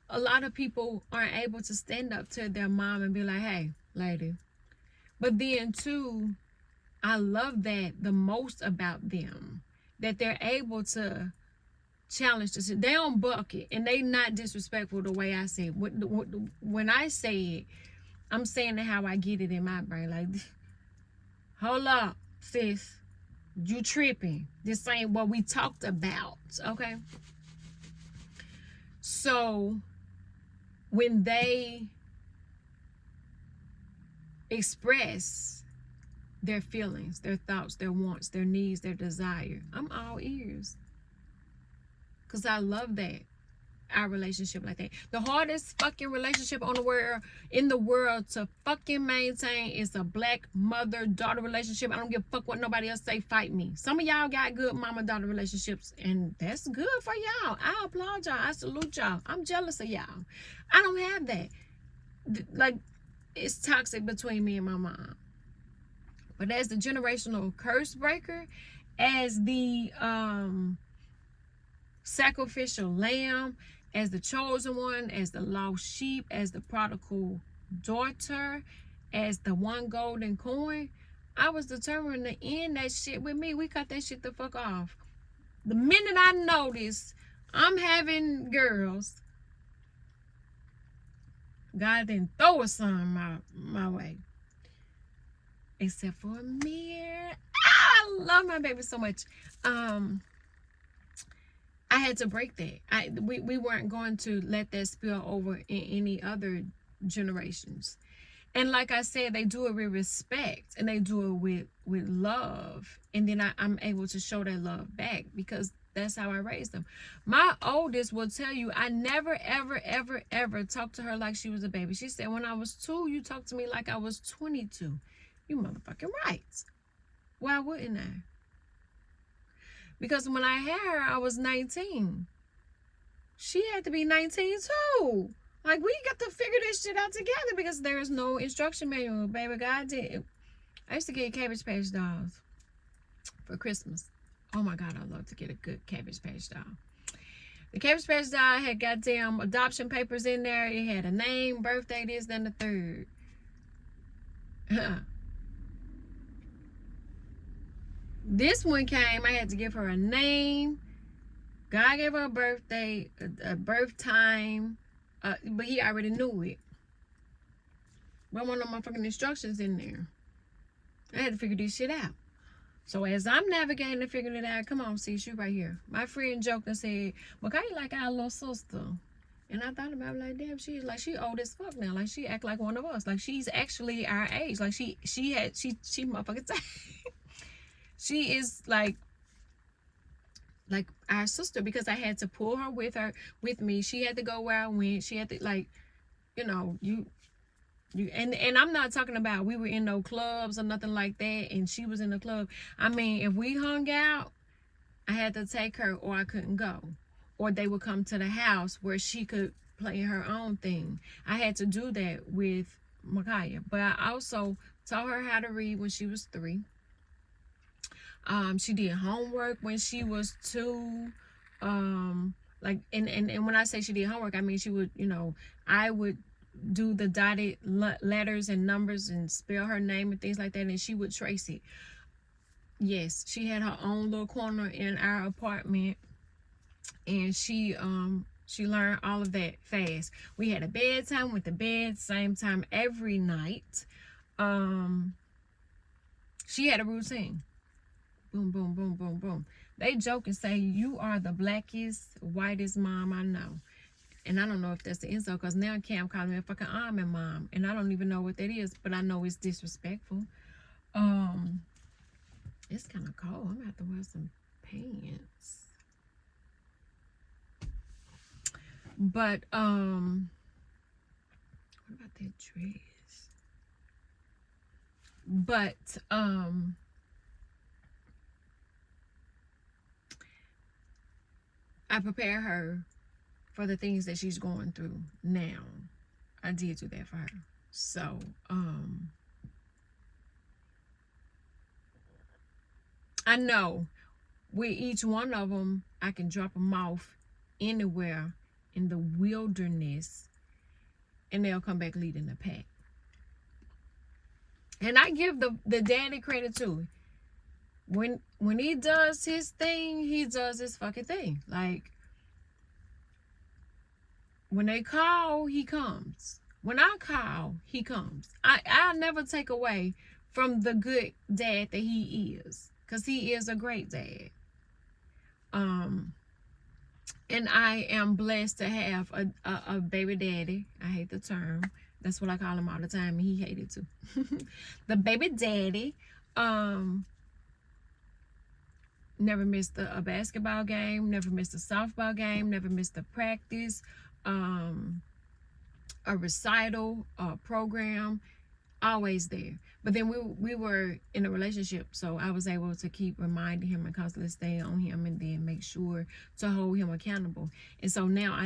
a lot of people aren't able to stand up to their mom and be like, hey, lady. But then, too, I love that the most about them, that they're able to challenge this. They don't buck it, and they not disrespectful the way I say it. When I say it, I'm saying it how I get it in my brain. Like, hold up, sis, you tripping. This ain't what we talked about, okay? So when they express their feelings, their thoughts, their wants, their needs, their desire, I'm all ears. Because I love that, our relationship like that. The hardest fucking relationship in the world to fucking maintain is a black mother-daughter relationship. I don't give a fuck what nobody else say. Fight me. Some of y'all got good mama-daughter relationships, and that's good for y'all. I applaud y'all. I salute y'all. I'm jealous of y'all. I don't have that. Like, it's toxic between me and my mom. But as the generational curse breaker, as the sacrificial lamb, as the chosen one, as the lost sheep, as the prodigal daughter, as the one golden coin, I was determined to end that shit with me. We cut that shit the fuck off. The minute I noticed I'm having girls, God didn't throw a son my way. Except for Amir. I love my baby so much. I had to break that. We weren't going to let that spill over in any other generations. And like I said, they do it with respect, and they do it with love. And then I'm able to show that love back, because that's how I raised them. My oldest will tell you, I never, ever, ever, ever talked to her like she was a baby. She said, when I was 2, you talked to me like I was 22. You motherfucking right. Why wouldn't I? Because when I had her, I was 19. She had to be 19 too. Like, we got to figure this shit out together, because there's no instruction manual. Baby, God did. I used to get Cabbage Patch dolls for Christmas. Oh my God, I love to get a good Cabbage Patch doll. The Cabbage Patch doll had goddamn adoption papers in there. It had a name, birthday, this, then the third. This one came, I had to give her a name. God gave her a birthday, a birth time, but he already knew it. But one of my fucking instructions in there. I had to figure this shit out. So as I'm navigating and figuring it out, come on, sis, you right here. My friend joked and said, "Makai like our little sister." And I thought about it, like, damn, she old as fuck now. Like, she act like one of us. Like, she's actually our age. Like, she motherfucking she is like our sister, because I had to pull her with me. She had to go where I went. She had to, like, and I'm not talking about we were in no clubs or nothing like that, and she was in the club. I mean, if we hung out, I had to take her, or I couldn't go, or they would come to the house where she could play her own thing. I had to do that with Makaya, but I also taught her how to read when she was 3. She did homework when she was 2. Like, and when I say she did homework, I mean she would, I would do the dotted letters and numbers and spell her name and things like that, and she would trace it. Yes, she had her own little corner in our apartment, and she learned all of that fast. We had a bedtime, went to bed same time every night. She had a routine. Boom, boom, boom, boom, boom. They joke and say, you are the blackest, whitest mom I know. And I don't know if that's the insult, because now Cam calling me a fucking almond mom. And I don't even know what that is, but I know it's disrespectful. It's kind of cold. I'm going to have to wear some pants. But, what about that dress? But, I prepare her for the things that she's going through now. I did do that for her. So, I know with each one of them, I can drop them off anywhere in the wilderness and they'll come back leading the pack. And I give the daddy credit too. When he does his thing, he does his fucking thing. Like, when they call, he comes. When I call, he comes. I'll never take away from the good dad that he is, because he is a great dad. And I am blessed to have a baby daddy. I hate the term. That's what I call him all the time, and he hated too. The baby daddy. Never missed a basketball game, never missed a softball game, never missed a practice, a recital, a program, always there. But then we were in a relationship, so I was able to keep reminding him and constantly stay on him, and then make sure to hold him accountable. And so now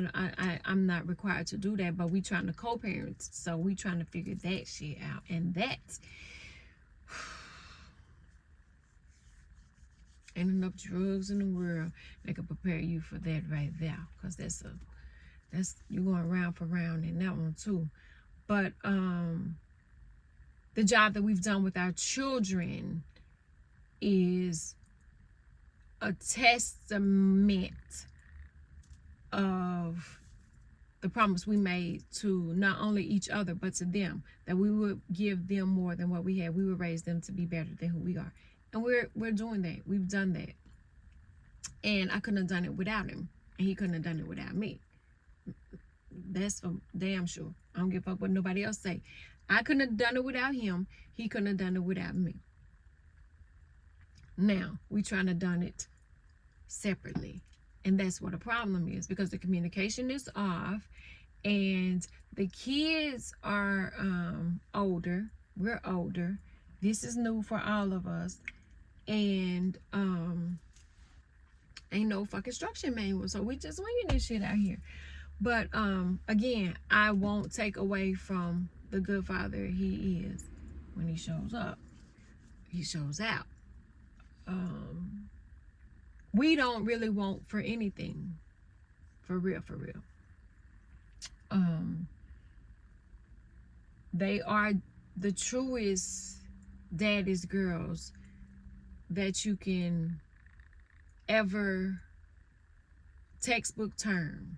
I'm not required to do that, but we trying to co-parent, so we trying to figure that shit out. And that ain't enough drugs in the world that can prepare you for that right there, because that's you're going round for round in that one too. But the job that we've done with our children is a testament of the promise we made to not only each other but to them, that we would give them more than what we had. We would raise them to be better than who we are. And we're doing that. We've done that. And I couldn't have done it without him. And he couldn't have done it without me. That's for damn sure. I don't give a fuck what nobody else say. I couldn't have done it without him. He couldn't have done it without me. Now, we trying to done it separately. And that's what the problem is, because the communication is off and the kids are older. We're older. This is new for all of us. And ain't no fucking instruction manual, so we just winging this shit out here. But again, I won't take away from the good father he is. When he shows up, he shows out. We don't really want for anything, for real. They are the truest daddy's girls that you can ever textbook term.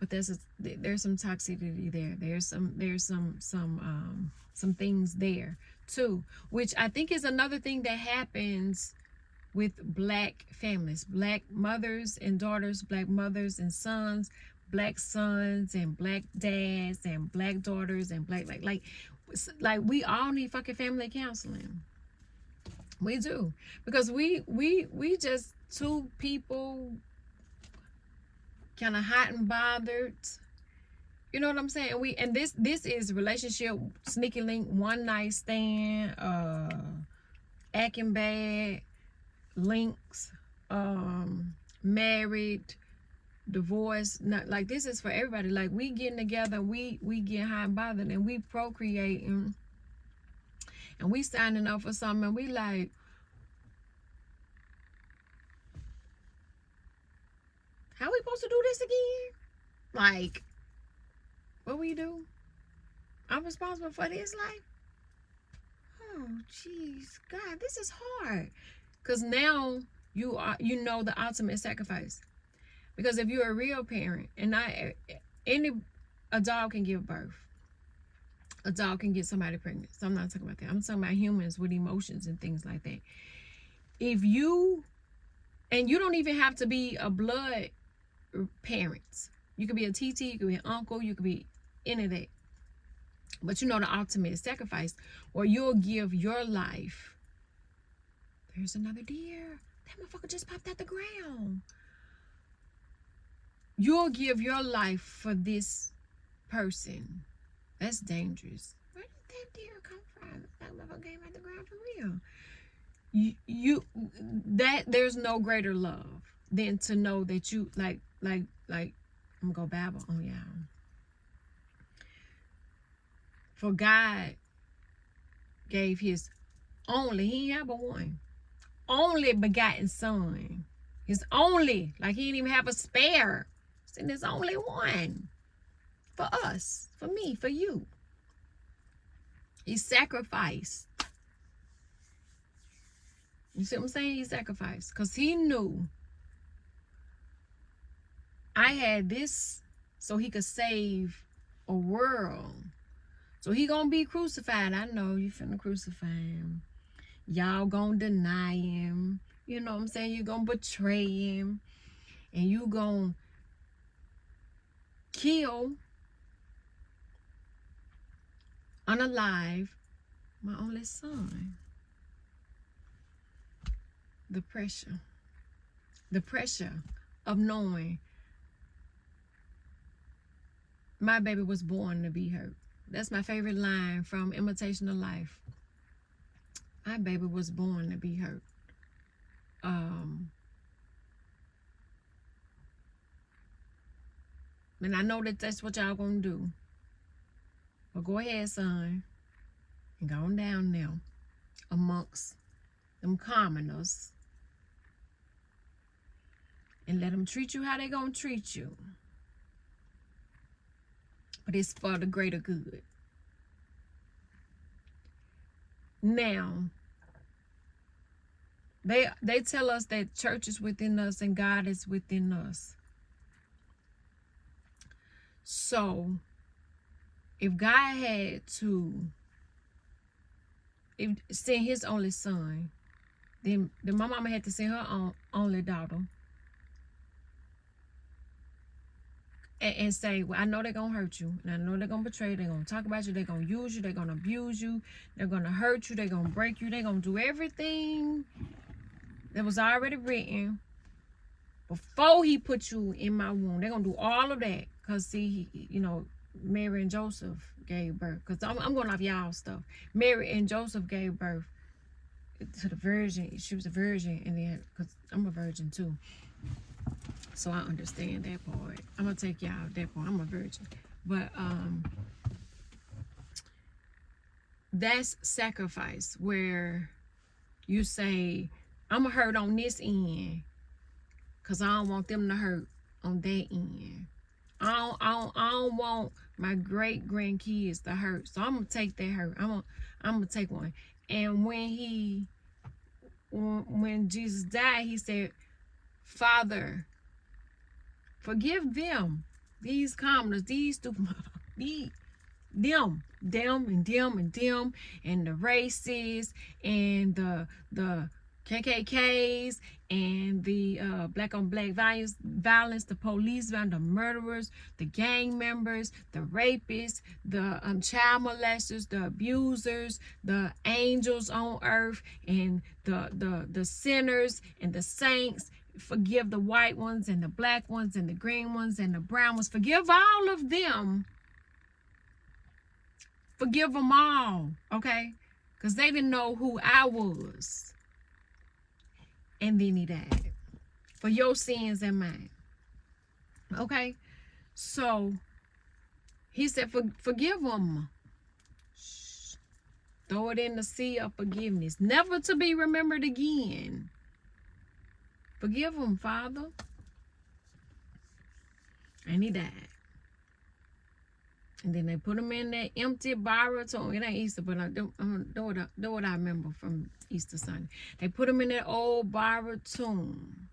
But there's some toxicity there. There's some things there too, which I think is another thing that happens with black families, black mothers and daughters, black mothers and sons, black sons and black dads and black daughters and black like we all need fucking family counseling. We do, because we just two people kind of hot and bothered. You know what I'm saying? And this is relationship, sneaky link, one night stand, acting bad, links, married, divorce. Not like, this is for everybody. Like, we getting together, we get hot and bothered, and we procreating, and we signing up for something, and we like, how we supposed to do this again? Like, what we do? I'm responsible for this life? Oh, jeez, God, this is hard. Because now you know the ultimate sacrifice. Because if you're a real parent, and a dog can give birth. A dog can get somebody pregnant. So I'm not talking about that. I'm talking about humans with emotions and things like that. If you, and you don't even have to be a blood parent. You could be a TT, you could be an uncle, you could be any of that. But you know the ultimate sacrifice, where you'll give your life. There's another deer. That motherfucker just popped out the ground. You'll give your life for this person. That's dangerous. Where did that deer come from? That motherfucker came out the ground for real. That there's no greater love than to know that you like I'm gonna go babble on y'all. For God gave his only, he ain't have but one, only begotten son. His only, like he didn't even have a spare. And there's only one for us, for me, for you. He sacrificed. You see what I'm saying? He sacrificed because he knew I had this so he could save a world. So he gonna be crucified. I know you finna crucify him. Y'all gonna deny him. You know what I'm saying? You gonna betray him. And you gonna kill, unalive, my only son. The pressure of knowing my baby was born to be hurt. That's my favorite line from Imitation of Life. My baby was born to be hurt. And I know that that's what y'all gonna do. But go ahead, son, and go on down there amongst them commoners and let them treat you how they gonna treat you. But it's for the greater good. Now, they tell us that church is within us and God is within us. So, if God had to send his only son, then my mama had to send her only daughter. And say, well, I know they're going to hurt you. And I know they're going to betray you. They're going to talk about you. They're going to use you. They're going to abuse you. They're going to hurt you. They're going to break you. They're going to do everything that was already written before he put you in my womb. They're going to do all of that. Because, see, Mary and Joseph gave birth. Because I'm going off y'all stuff. Mary and Joseph gave birth to the virgin. She was a virgin. And then, because I'm a virgin too. So I understand that part. I'm going to take y'all that part. I'm a virgin. But that's sacrifice, where you say, I'm going to hurt on this end because I don't want them to hurt on that end. I don't want my great grandkids to hurt. So I'm going to take that hurt. I'm going to take one. And when Jesus died, he said, Father, forgive them, these commoners, these stupid, them, and the racists, and the KKKs, and the black on black violence, the police, the murderers, the gang members, the rapists, the child molesters, the abusers, the angels on earth, and the sinners and the saints. Forgive the white ones and the black ones and the green ones and the brown ones. Forgive all of them. Forgive them all, okay? Because they didn't know who I was. And then he died for your sins and mine. Okay? So, he said, forgive them. Shh. Throw it in the sea of forgiveness. Never to be remembered again. Forgive them, Father. And he died. And then they put him in that empty borrowed tomb. It ain't Easter, but know what I remember from Easter Sunday. They put him in that old borrowed tomb.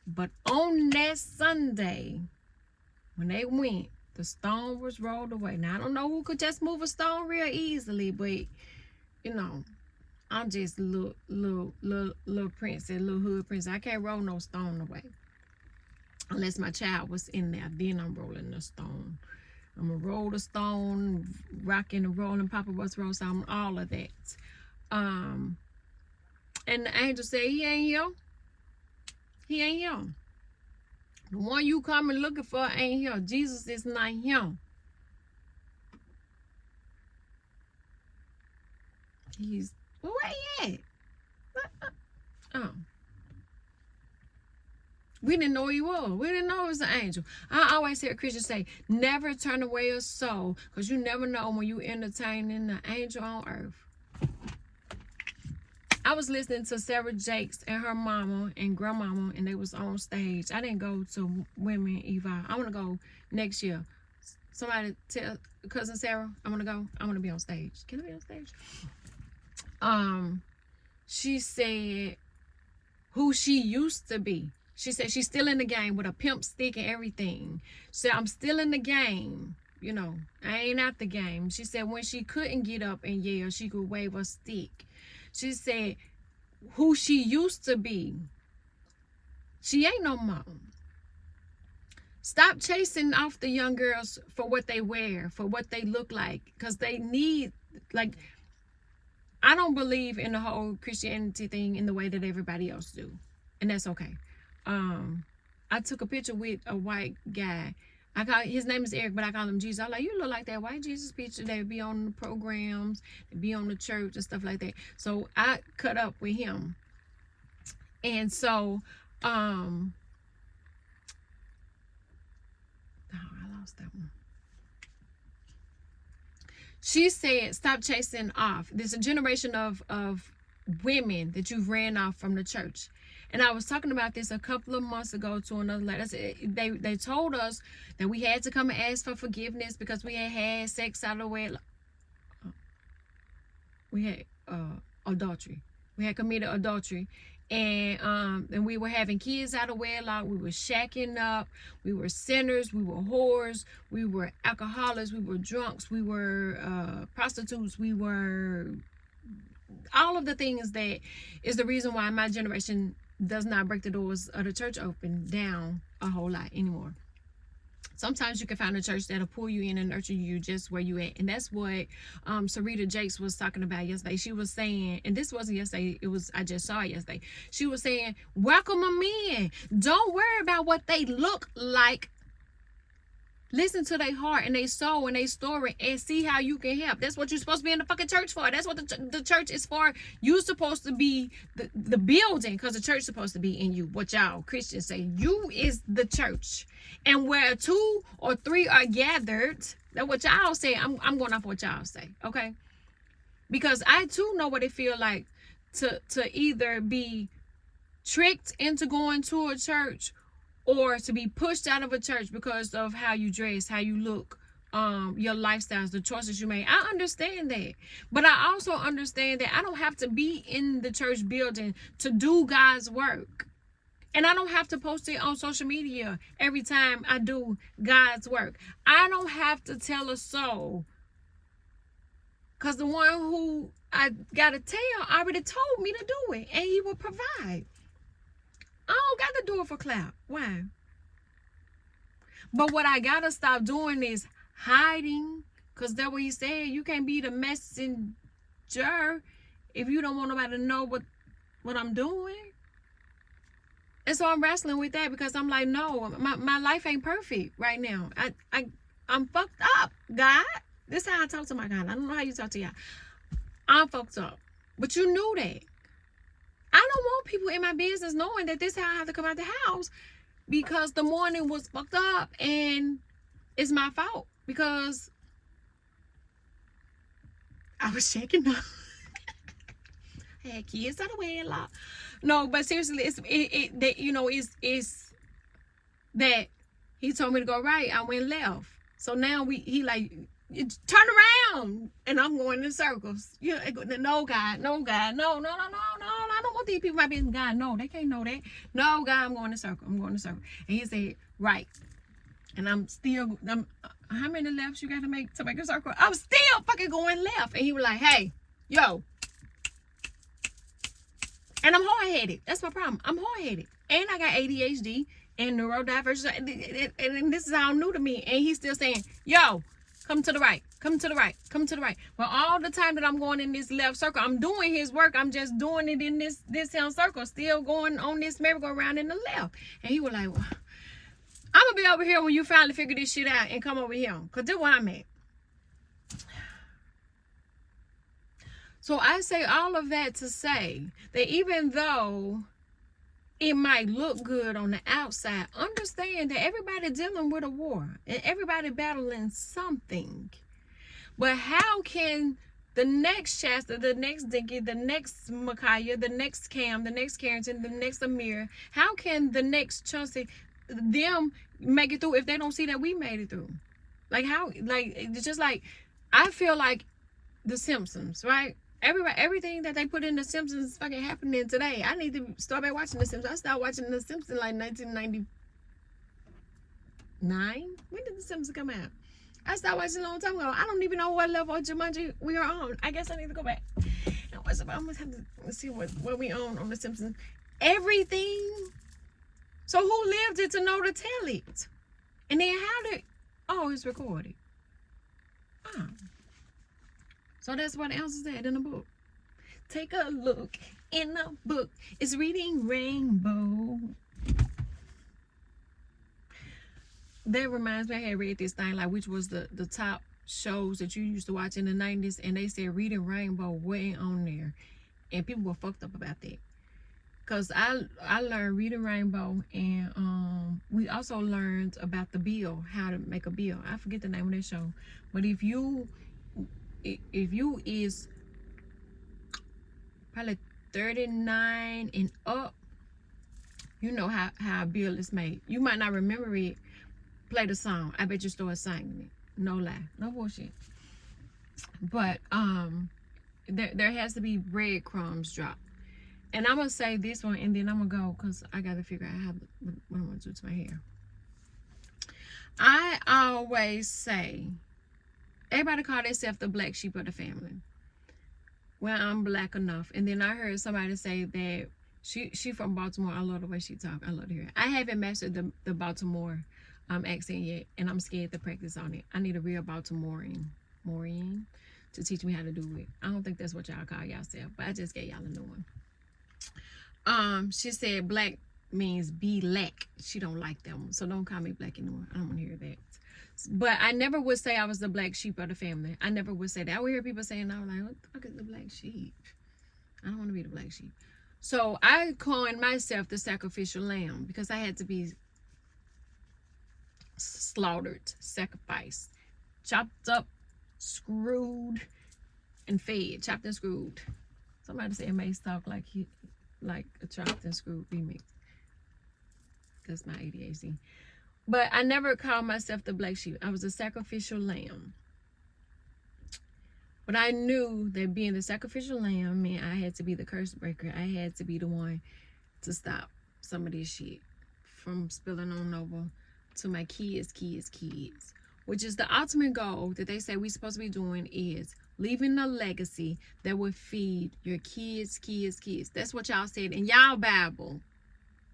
But on that Sunday, when they went The stone was rolled away. Now, I don't know who could just move a stone real easily, but, you know, I'm just little princess, little hood princess. I can't roll no stone away. Unless my child was in there, then I'm rolling the stone. I'm going to roll the stone, rocking and rolling, Papa Bus roll song, all of that. And the angel said, he ain't here. He ain't here. The one you coming looking for ain't here. Jesus is not here. He's, well, where he at? Oh. We didn't know he was. We didn't know it was an angel. I always hear Christians say, never turn away a soul, because you never know when you entertaining an angel on earth. I was listening to Sarah Jakes and her mama and grandmama, and they was on stage. I didn't go to Women Evolve. I want to go next year. Somebody tell Cousin Sarah, I want to go. I want to be on stage. Can I be on stage? She said who she used to be. She said she's still in the game with a pimp stick and everything. She said, I'm still in the game. You know, I ain't out the game. She said when she couldn't get up and yell, she could wave a stick. She said who she used to be. She ain't no mom. Stop chasing off the young girls for what they wear, for what they look like. Because they need, like, I don't believe in the whole Christianity thing in the way that everybody else do. And that's okay. I took a picture with a white guy. His name is Eric, but I call him Jesus. I'm like, you look like that white Jesus picture that be on the programs, be on the church and stuff like that. So I cut up with him. And so, oh, I lost that one. She said, stop chasing off. There's a generation of women that you've ran off from the church. And I was talking about this a couple of months ago to another lady. They told us that we had to come and ask for forgiveness because we had sex out of wedlock. We had adultery. We had committed adultery. And we were having kids out of wedlock. We were shacking up. We were sinners. We were whores. We were alcoholics. We were drunks. We were prostitutes. We were all of the things that is the reason why my generation does not break the doors of the church open down a whole lot anymore. Sometimes you can find a church that'll pull you in and nurture you just where you at. And that's what Sarita Jakes was talking about yesterday. She was saying, and this wasn't yesterday, I just saw it yesterday. She was saying, welcome them in. Don't worry about what they look like. Listen to their heart and their soul and their story and see how you can help. That's what you're supposed to be in the fucking church for. That's what the church is for. You're supposed to be the building, because the church is supposed to be in you. What y'all Christians say, you is the church. And where 2 or 3 are gathered, that's what y'all say. I'm going off what y'all say, okay? Because I too know what it feel like to either be tricked into going to a church or to be pushed out of a church because of how you dress, how you look, your lifestyles, the choices you make. I understand that. But I also understand that I don't have to be in the church building to do God's work. And I don't have to post it on social media every time I do God's work. I don't have to tell a soul, because the one who I got to tell already told me to do it, and he will provide. I don't got to do it for clout. Why? But what I got to stop doing is hiding, because that's what he said. You can't be the messenger if you don't want nobody to know what I'm doing. And so I'm wrestling with that, because I'm like, no, my life ain't perfect right now. I'm fucked up, God. This is how I talk to my God. I don't know how you talk to y'all. I'm fucked up. But you knew that. I don't want people in my business knowing that this is how I have to come out the house, because the morning was fucked up and it's my fault because I was shaking up. I had kids out of wedlock. No, but seriously, it's that he told me to go right. I went left. So now he like, turn around, and I'm going in circles. No, God, no, God, no. I don't want these people in my business. God, no, they can't know that. No, God, I'm going in circle. And he said, right. And I'm how many lefts you got to make a circle? I'm still fucking going left. And he was like, hey, yo. And I'm hard-headed. That's my problem. I'm hard-headed. And I got ADHD and neurodivergent. And this is all new to me. And he's still saying, yo, come to the right. Come to the right. Come to the right. Well, all the time that I'm going in this left circle, I'm doing his work. I'm just doing it in this circle. Still going on this merry-go-round in the left. And he was like, well, I'm going to be over here when you finally figure this shit out and come over here. Because this is where I'm at. So I say all of that to say that even though it might look good on the outside, understand that everybody dealing with a war and everybody battling something. But how can the next Shasta, the next Dinky, the next Micaiah, the next Cam, the next Carrington, the next Amir, how can the next Chauncey, them make it through if they don't see that we made it through? Like how, like, it's just like, I feel like The Simpsons, right? Everything that they put in The Simpsons is fucking happening today. I need to start back watching The Simpsons. I started watching The Simpsons like 1999. When did The Simpsons come out? I started watching a long time ago. I don't even know what level of Jumanji we are on. I guess I need to go back and watch it. I'm gonna have to see what we on The Simpsons. Everything. So who lived it to know to tell it? And then how did? Oh, it's recorded. Oh. So that's what the answer said in the book. Take a look in the book. It's Reading Rainbow. That reminds me, I had read this thing, like, which was the top shows that you used to watch in the 90s. And they said Reading Rainbow way on there. And people were fucked up about that. Because I learned Reading Rainbow. And we also learned about the bill, how to make a bill. I forget the name of that show. But if you is probably 39 and up, you know how a bill is made. You might not remember it. Play the song. I bet you start singing it. No lie. No bullshit. But there has to be breadcrumbs dropped. And I'm gonna say this one and then I'm gonna go because I gotta figure out what I'm gonna do to my hair. I always say, everybody call themselves the black sheep of the family. Well, I'm black enough. And then I heard somebody say that she from Baltimore. I love the way she talk. I love to hear it. I haven't mastered the Baltimore accent yet, and I'm scared to practice on it. I need a real Baltimorean to teach me how to do it. I don't think that's what y'all call yourself, but I just gave y'all a new one. She said black means be lack. She don't like that one, so don't call me black anymore. I don't want to hear that. But I never would say I was the black sheep of the family. I never would say that. I would hear people saying, I was like, what the fuck is the black sheep? I don't want to be the black sheep. So I coined myself the sacrificial lamb because I had to be slaughtered, sacrificed, chopped up, screwed, and fed. Chopped and screwed. Somebody said Mace talk like a chopped and screwed remix. That's my ADHD. But I never called myself the black sheep. I was a sacrificial lamb. But I knew that being the sacrificial lamb meant I had to be the curse breaker. I had to be the one to stop some of this shit from spilling on over to my kids, which is the ultimate goal that they say we're supposed to be doing, is leaving a legacy that will feed your kids. That's what y'all said in y'all Bible.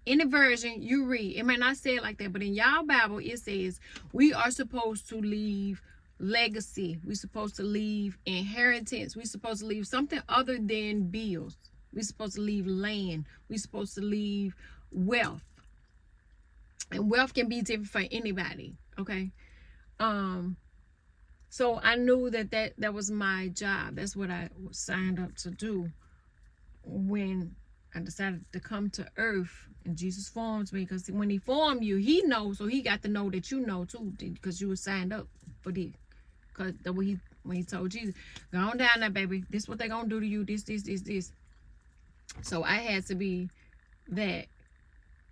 In the version you read, it might not say it like that, but in y'all Bible, it says we are supposed to leave legacy. We're supposed to leave inheritance. We're supposed to leave something other than bills. We're supposed to leave land. We're supposed to leave wealth. And wealth can be different for anybody, okay? So I knew that was my job. That's what I signed up to do when I decided to come to earth. And Jesus forms me, because when he formed you, he knows, so he got to know that you know too, because you were signed up for this. Because when he told Jesus, go on down there, baby, this is what they gonna do to you, this. So I had to be that.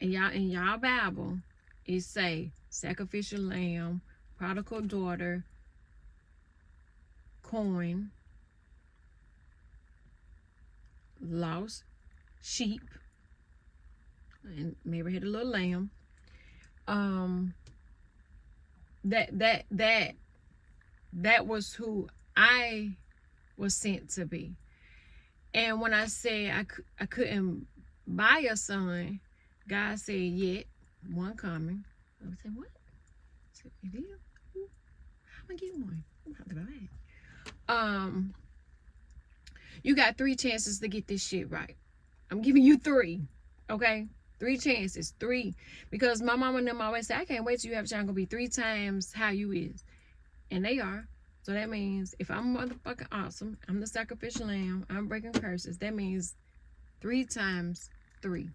And y'all, in y'all Bible, it say sacrificial lamb, prodigal daughter, coin, lost sheep, and maybe had a little lamb, that was who I was sent to be. And when I said I couldn't buy a son, God said, yet one coming. I said, what? I said, it is? I'm gonna get one. I'm about to go back. You got 3 chances to get this shit right. I'm giving you 3. Okay? 3 chances. 3. Because my mama and them always say, I can't wait till you have a child. Gonna be 3 times how you is. And they are. So that means if I'm motherfucking awesome, I'm the sacrificial lamb, I'm breaking curses. That means 3 times 3.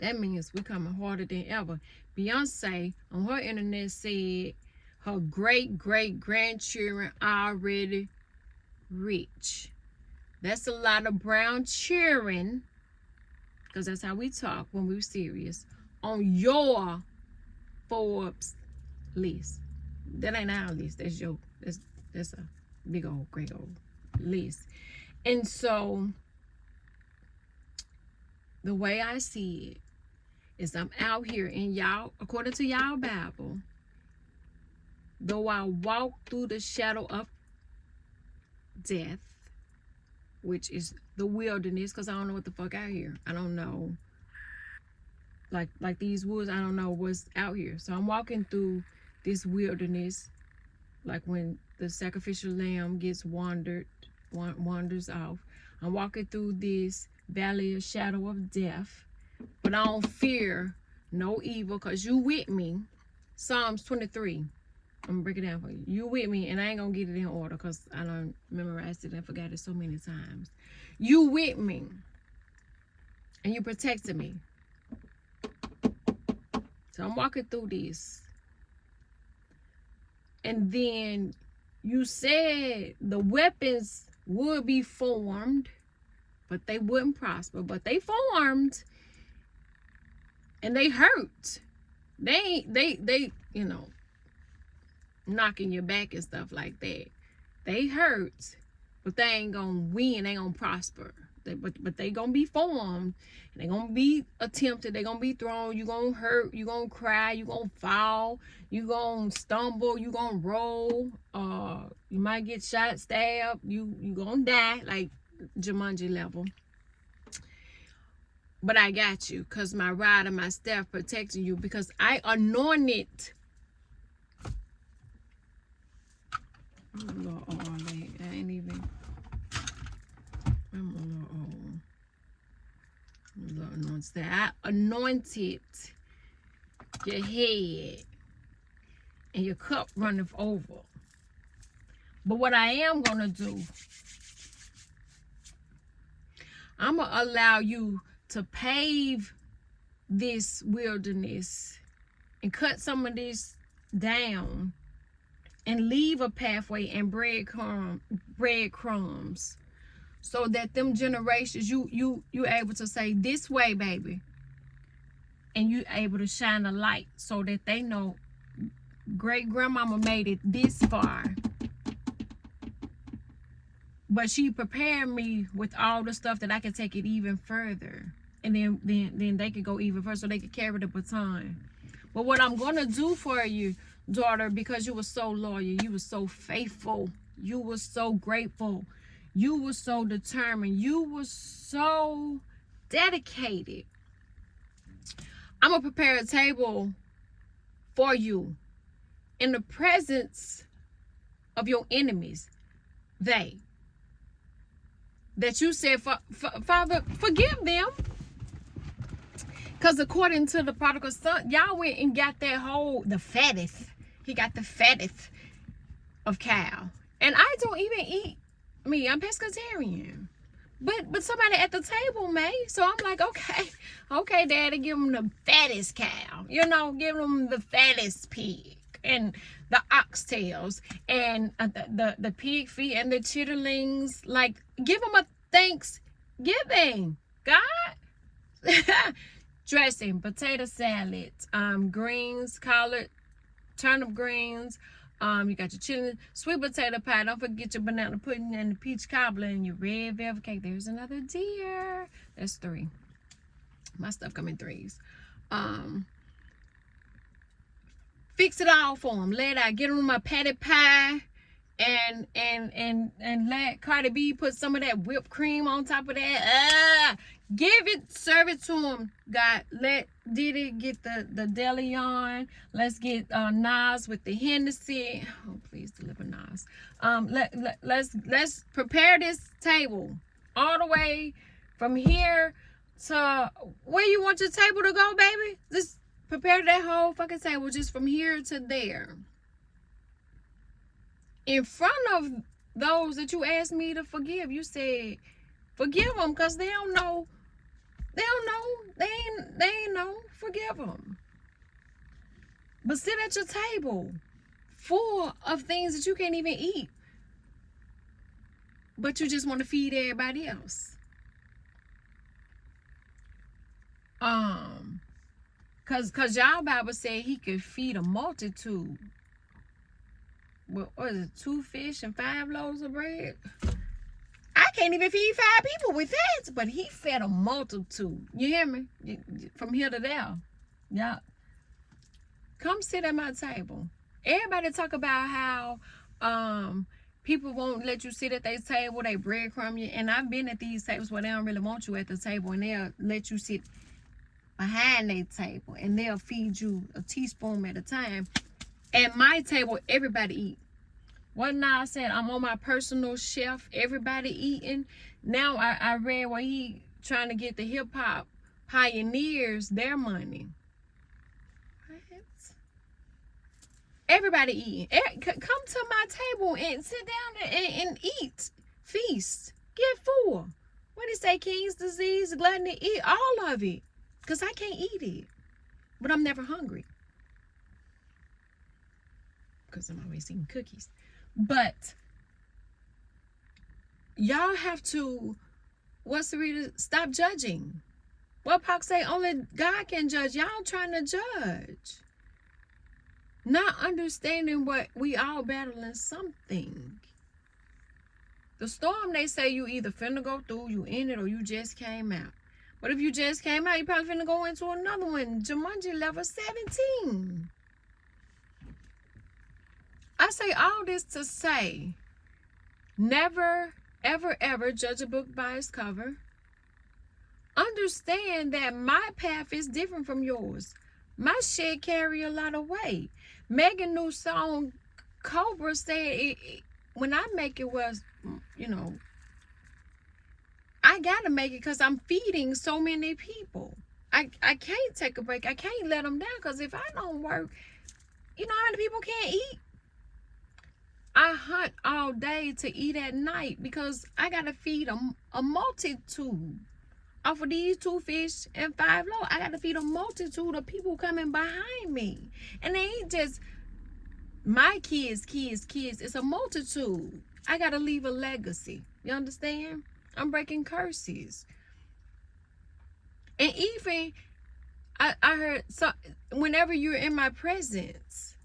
That means we coming harder than ever. Beyonce on her internet said her great-great-grandchildren already rich. That's a lot of brown cheering, because that's how we talk when we're serious, on your Forbes list. That ain't our list. That's your, that's a big old, great old list. And so the way I see it is I'm out here in y'all, according to y'all Bible, though I walk through the shadow of death, which is the wilderness, because I don't know what the fuck out here. I don't know. Like these woods, I don't know what's out here. So I'm walking through this wilderness, like when the sacrificial lamb gets wanders off. I'm walking through this valley of shadow of death, but I don't fear no evil, because you with me. Psalms 23. I'm gonna break it down for you. You with me, and I ain't gonna get it in order because I done memorized it and forgot it so many times. You with me, and you protected me. So I'm walking through this. And then you said the weapons would be formed, but they wouldn't prosper. But they formed, and they hurt. They you know, knocking your back and stuff like that. They hurt, but they ain't gonna win. They ain't gonna prosper. But they gonna be formed. They gonna be attempted. They gonna be thrown. You gonna hurt. You gonna cry. You gonna fall. You gonna stumble. You gonna roll. You might get shot, stabbed. You gonna die, like Jumanji level. But I got you, because my rod and my staff protecting you, because I anointed. I'm a little old. I ain't even. I'm a little old. I'm a little anointed. I anointed your head, and your cup runneth over. But what I am gonna do, I'm gonna allow you to pave this wilderness and cut some of this down and leave a pathway and breadcrumbs, so that them generations, you able to say, this way, baby, and you able to shine a light so that they know great grandmama made it this far, but she prepared me with all the stuff that I can take it even further, and then they could go even further, so they could carry the baton. But what I'm gonna do for you, daughter, because you were so loyal, you were so faithful, you were so grateful, you were so determined, you were so dedicated, I'm gonna prepare a table for you in the presence of your enemies. That you said, Father, forgive them. Because according to the prodigal son, y'all went and got the fattest. He got the fattest of cow. And I don't even eat meat. I'm pescatarian. But somebody at the table may. So I'm like, okay, Daddy, give them the fattest cow. You know, give them the fattest pig. And the oxtails. And the pig feet and the chitterlings. Like, give them a Thanksgiving. God. Dressing, potato salad, greens, collard, turnip greens, you got your chili, sweet potato pie. Don't forget your banana pudding and the peach cobbler and your red velvet cake. There's another deer. That's 3. My stuff come in 3s. fix it all for them. Let out, get them a patty pie, and let Cardi B put some of that whipped cream on top of that. Give it, serve it to them. Let Diddy get the deli on. Let's get Nas with the Hennessy. Oh, please deliver Nas. Let's prepare this table all the way from here to where you want your table to go, baby. Just prepare that whole fucking table just from here to there. In front of those that you asked me to forgive, you said forgive them because they don't know. They don't know. They ain't know. Forgive them. But sit at your table full of things that you can't even eat, but you just want to feed everybody else. Cause y'all Bible said he could feed a multitude. What was it? 2 fish and 5 loaves of bread. I can't even feed 5 people with that, but he fed a multitude. You hear me? From here to there. Yeah. Come sit at my table. Everybody talk about how people won't let you sit at their table, they breadcrumb you. And I've been at these tables where they don't really want you at the table, and they'll let you sit behind their table, and they'll feed you a teaspoon at a time. At my table, everybody eat. What Nas said, I'm on my personal chef, everybody eating. Now I read where he trying to get the hip-hop pioneers their money. What? Everybody eating. Come to my table and sit down and eat. Feast. Get full. What did he say? King's disease, gluttony, eat all of it. Because I can't eat it. But I'm never hungry. Because I'm always eating cookies. But y'all have to, what's the reason? Stop judging. What Pac say? Only God can judge. Y'all trying to judge. Not understanding what we all battling something. The storm, they say you either finna go through, you in it, or you just came out. But if you just came out, you probably finna go into another one. Jumanji level 17. I say all this to say, never, ever, ever judge a book by its cover. Understand that my path is different from yours. My shit carry a lot of weight. Megan new song, Cobra, said when I make it was, I gotta make it because I'm feeding so many people. I can't take a break. I can't let them down because if I don't work, you know how many people can't eat? I hunt all day to eat at night because I gotta feed a multitude. Off of these 2 fish and 5 loaves, I gotta feed a multitude of people coming behind me. And they ain't just my kids. It's a multitude. I gotta leave a legacy. You understand? I'm breaking curses. And even I heard, so whenever you're in my presence,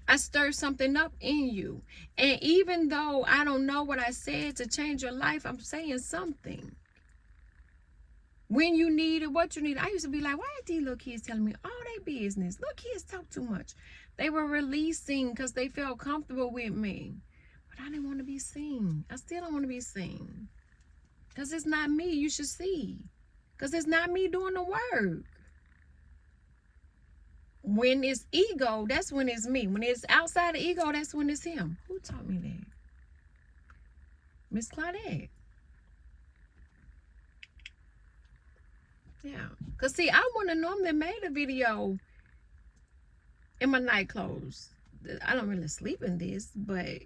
I stir something up in you. And even though I don't know what I said to change your life, I'm saying something. When you need it, what you need. I used to be like, why are these little kids telling me all their business? Little kids talk too much. They were releasing because they felt comfortable with me. But I didn't want to be seen. I still don't want to be seen. Because it's not me you should see. Because it's not me doing the work. When it's ego, that's when it's me. When it's outside of ego, that's when it's him. Who taught me that? Miss Claudette. Yeah. Because, see, I wouldn't have normally made a video in my night clothes. I don't really sleep in this, but,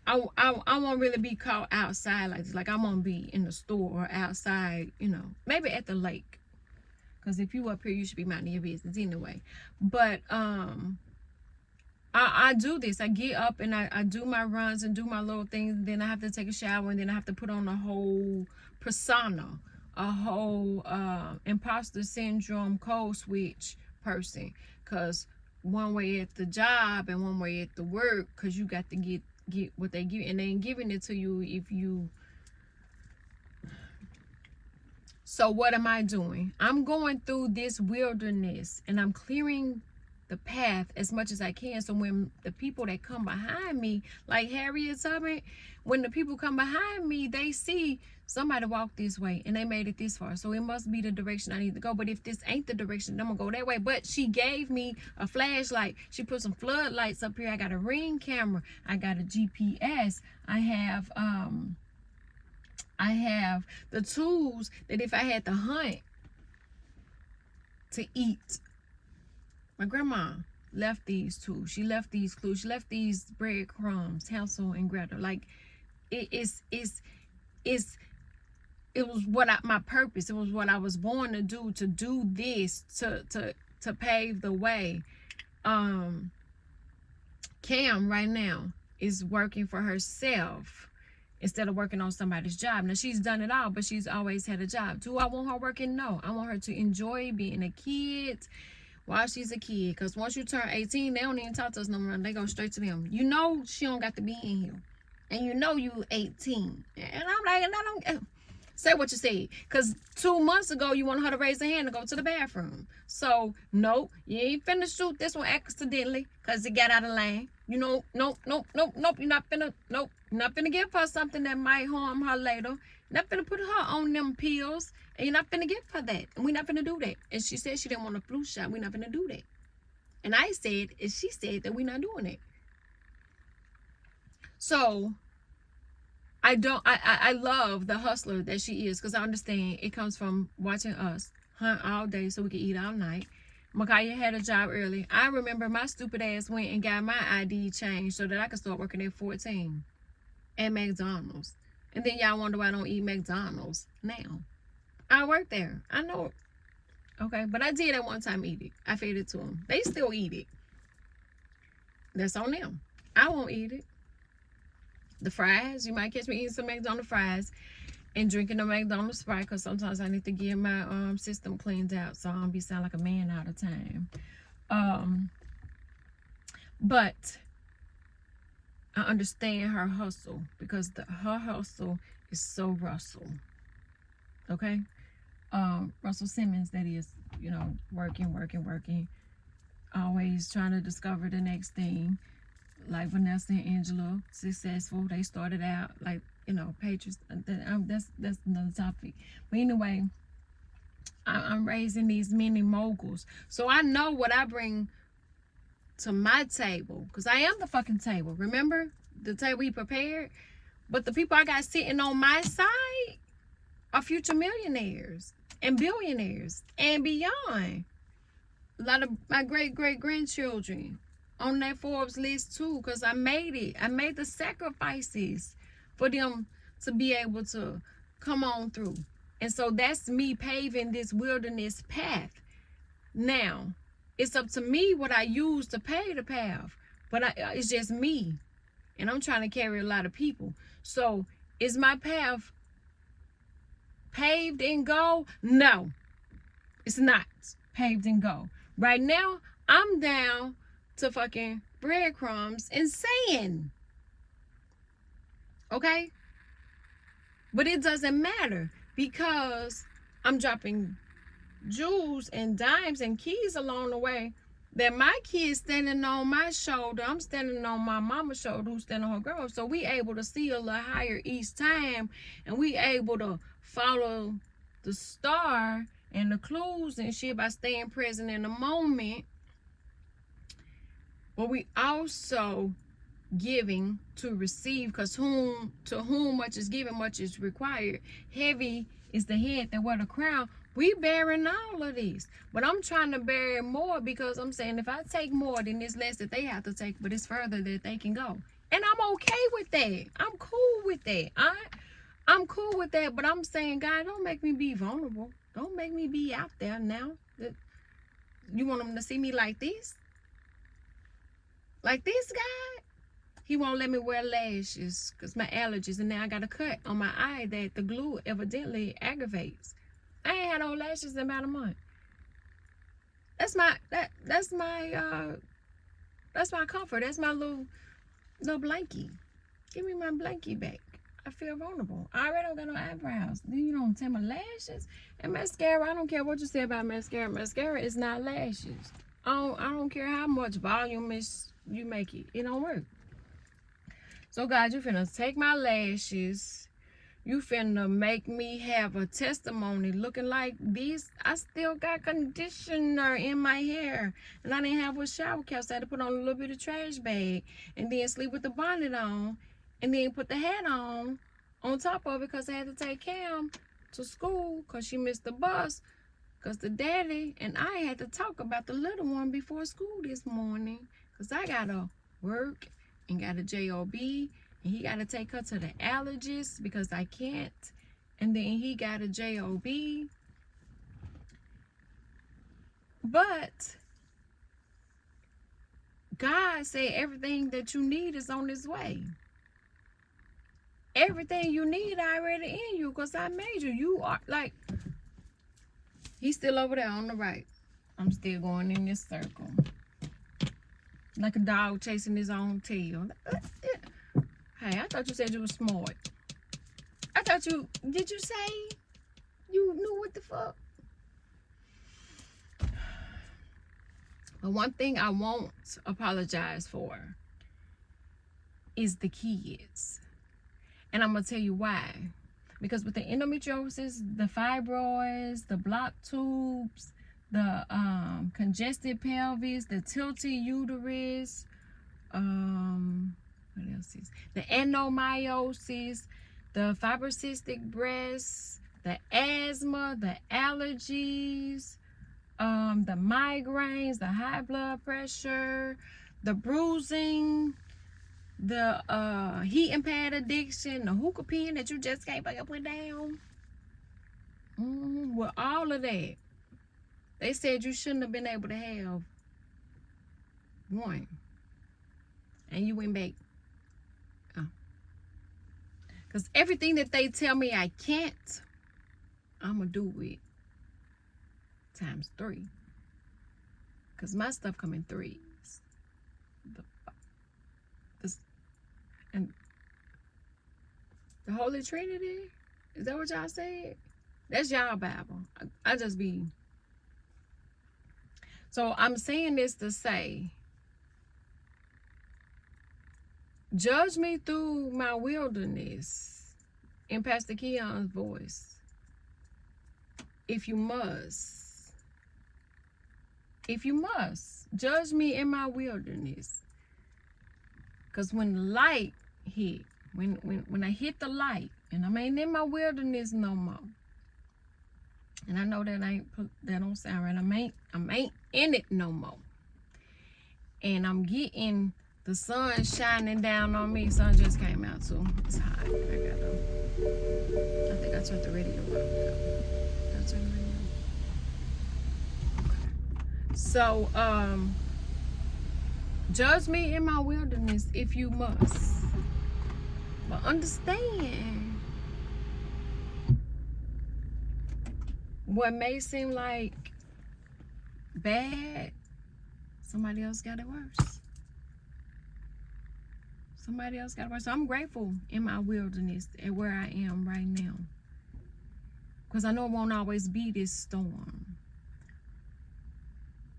I won't really be caught outside like this. Like, I won't be in the store or outside, maybe at the lake. Because if you up here, you should be minding your business anyway. But I do this. I get up and I do my runs and do my little things. Then I have to take a shower, and then I have to put on a whole persona, a whole imposter syndrome code switch person. Because one way at the job and one way at the work, because you got to get what they give, and they ain't giving it to you if you. So what am I doing? I'm going through this wilderness and I'm clearing the path as much as I can. So when the people that come behind me, like Harriet Tubman, when the people come behind me, they see somebody walk this way and they made it this far. So it must be the direction I need to go. But if this ain't the direction, I'm gonna go that way. But she gave me a flashlight. She put some floodlights up here. I got a Ring camera. I got a GPS. I have the tools that if I had to hunt to eat. My grandma left these tools. She left these clues. She left these breadcrumbs, Hansel and Gretel. Like it was what my purpose. It was what I was born to do this, to pave the way. Cam right now is working for herself instead of working on somebody's job. Now she's done it all, but she's always had a job. Do I want her working? No. I want her to enjoy being a kid while she's a kid. Because once you turn 18, they don't even talk to us no more. They go straight to them. You know she don't got to be in here. And you know you 18. And I'm like, and I don't say what you said. Because 2 months ago, you wanted her to raise her hand to go to the bathroom. So, no, you ain't finna shoot this one accidentally because it got out of line. You know, nope. You're not finna give her something that might harm her later. You're not finna put her on them pills. And you're not finna give her that. And we're not finna do that. And she said she didn't want a flu shot. We're not finna do that. And I said, and she said that we're not doing it. So, I love the hustler that she is, because I understand it comes from watching us hunt all day so we can eat all night. Micaiah had a job early. I remember my stupid ass went and got my ID changed so that I could start working at 14 at McDonald's. And then y'all wonder why I don't eat McDonald's now. I work there. I know it. Okay, but I did at one time eat it. I fed it to them. They still eat it. That's on them. I won't eat it. The fries, you might catch me eating some McDonald's fries and drinking a McDonald's Sprite, because sometimes I need to get my system cleaned out so I don't be sound like a man all the time. But I understand her hustle, because her hustle is so Russell. Okay? Russell Simmons, that is, you know, working, always trying to discover the next thing. Like Vanessa and Angela, successful. They started out like, you know, Patriots. That's another topic. But anyway, I'm raising these mini moguls, so I know what I bring to my table, because I am the fucking table. Remember the table he prepared? But the people I got sitting on my side are future millionaires and billionaires and beyond. A lot of my great-great-grandchildren on that Forbes list too, because I made it. I made the sacrifices for them to be able to come on through. And so that's me paving this wilderness path. Now, it's up to me what I use to pave the path. But it's just me. And I'm trying to carry a lot of people. So, is my path paved in gold? No, it's not paved in gold. Right now, I'm down to fucking breadcrumbs and sand. Okay? But it doesn't matter, because I'm dropping jewels and dimes and keys along the way that my kids standing on my shoulder. I'm standing on my mama's shoulder, who's standing on her grandma. So we able to see a little higher each time, and we able to follow the star and the clues and shit by staying present in the moment. But we also giving to receive, because to whom much is given, much is required. Heavy is the head that wear the crown. We bearing all of these, but I'm trying to bear more, because I'm saying if I take more, then it's less that they have to take, but it's further that they can go. And I'm okay with that. I'm cool with that. I'm cool with that, but I'm saying, God, don't make me be vulnerable. Don't make me be out there now. You want them to see me like this? Like this guy? He won't let me wear lashes because my allergies, and now I got a cut on my eye that the glue evidently aggravates. I ain't had no lashes in about a month. That's my comfort. That's my little blankie. Give me my blankie back. I feel vulnerable. I already don't got no eyebrows. Then you don't tell my lashes and mascara. I don't care what you say about mascara. Mascara is not lashes. I don't care how much volume you make it. It don't work. So God, you finna take my lashes. You finna make me have a testimony looking like this. I still got conditioner in my hair. And I didn't have a shower cap, so I had to put on a little bit of trash bag. And then sleep with the bonnet on. And then put the hat on top of it because I had to take Cam to school because she missed the bus. Because the daddy and I had to talk about the little one before school this morning. Because I got to work and got a job. And he got to take her to the allergist because I can't. And then he got a job. But God said everything that you need is on its way. Everything you need already in you because I made you. You are like... He's still over there on the right. I'm still going in this circle. Like a dog chasing his own tail. Hey, I thought you said you were smart. I thought you... Did you say you knew what the fuck? But one thing I won't apologize for is the kids. And I'm going to tell you why. Because with the endometriosis, the fibroids, the blocked tubes, the congested pelvis, the tilted uterus, what else is? The adenomyosis, the fibrocystic breasts, the asthma, the allergies, the migraines, the high blood pressure, the bruising, the heating pad addiction, the hookah pen that you just can't put down. With all of that, they said you shouldn't have been able to have one. And you went back. Because everything that they tell me I can't, I'm going to do it times 3. Because my stuff come in 3s. And the Holy Trinity, is that what y'all said? That's y'all Bible. I just be... So I'm saying this to say, judge me through my wilderness in Pastor Keon's voice. If you must. If you must. Judge me in my wilderness. Because when light hit, when I hit the light, and I ain't in my wilderness no more. And I know that don't sound right. I ain't in it no more. And I'm getting the sun shining down on me. Sun just came out too. It's hot. I think I turned the radio up. Did I turn the radio up? Okay. So, judge me in my wilderness if you must. But understand, what may seem like bad, somebody else got it worse. Somebody else got it worse. So I'm grateful in my wilderness at where I am right now. Because I know it won't always be this storm.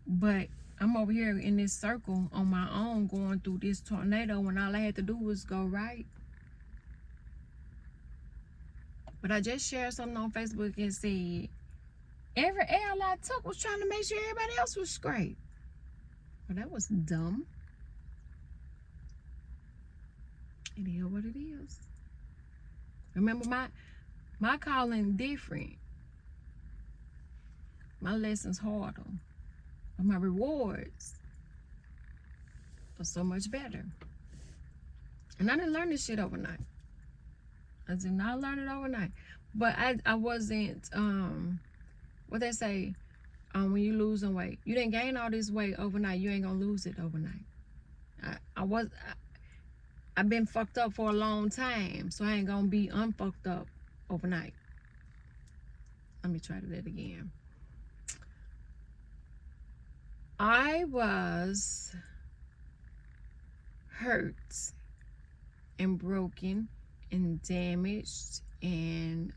But I'm over here in this circle on my own going through this tornado when all I had to do was go right. But I just shared something on Facebook and said, every L I took was trying to make sure everybody else was straight. Well, that was dumb. It is what it is. Remember, my calling different. My lessons harder. But my rewards are so much better. And I didn't learn this shit overnight. I did not learn it overnight. But I wasn't, what they say, when you losing weight. You didn't gain all this weight overnight. You ain't gonna lose it overnight. I've been fucked up for a long time. So I ain't gonna be unfucked up overnight. Let me try that again. I was hurt and broken and damaged and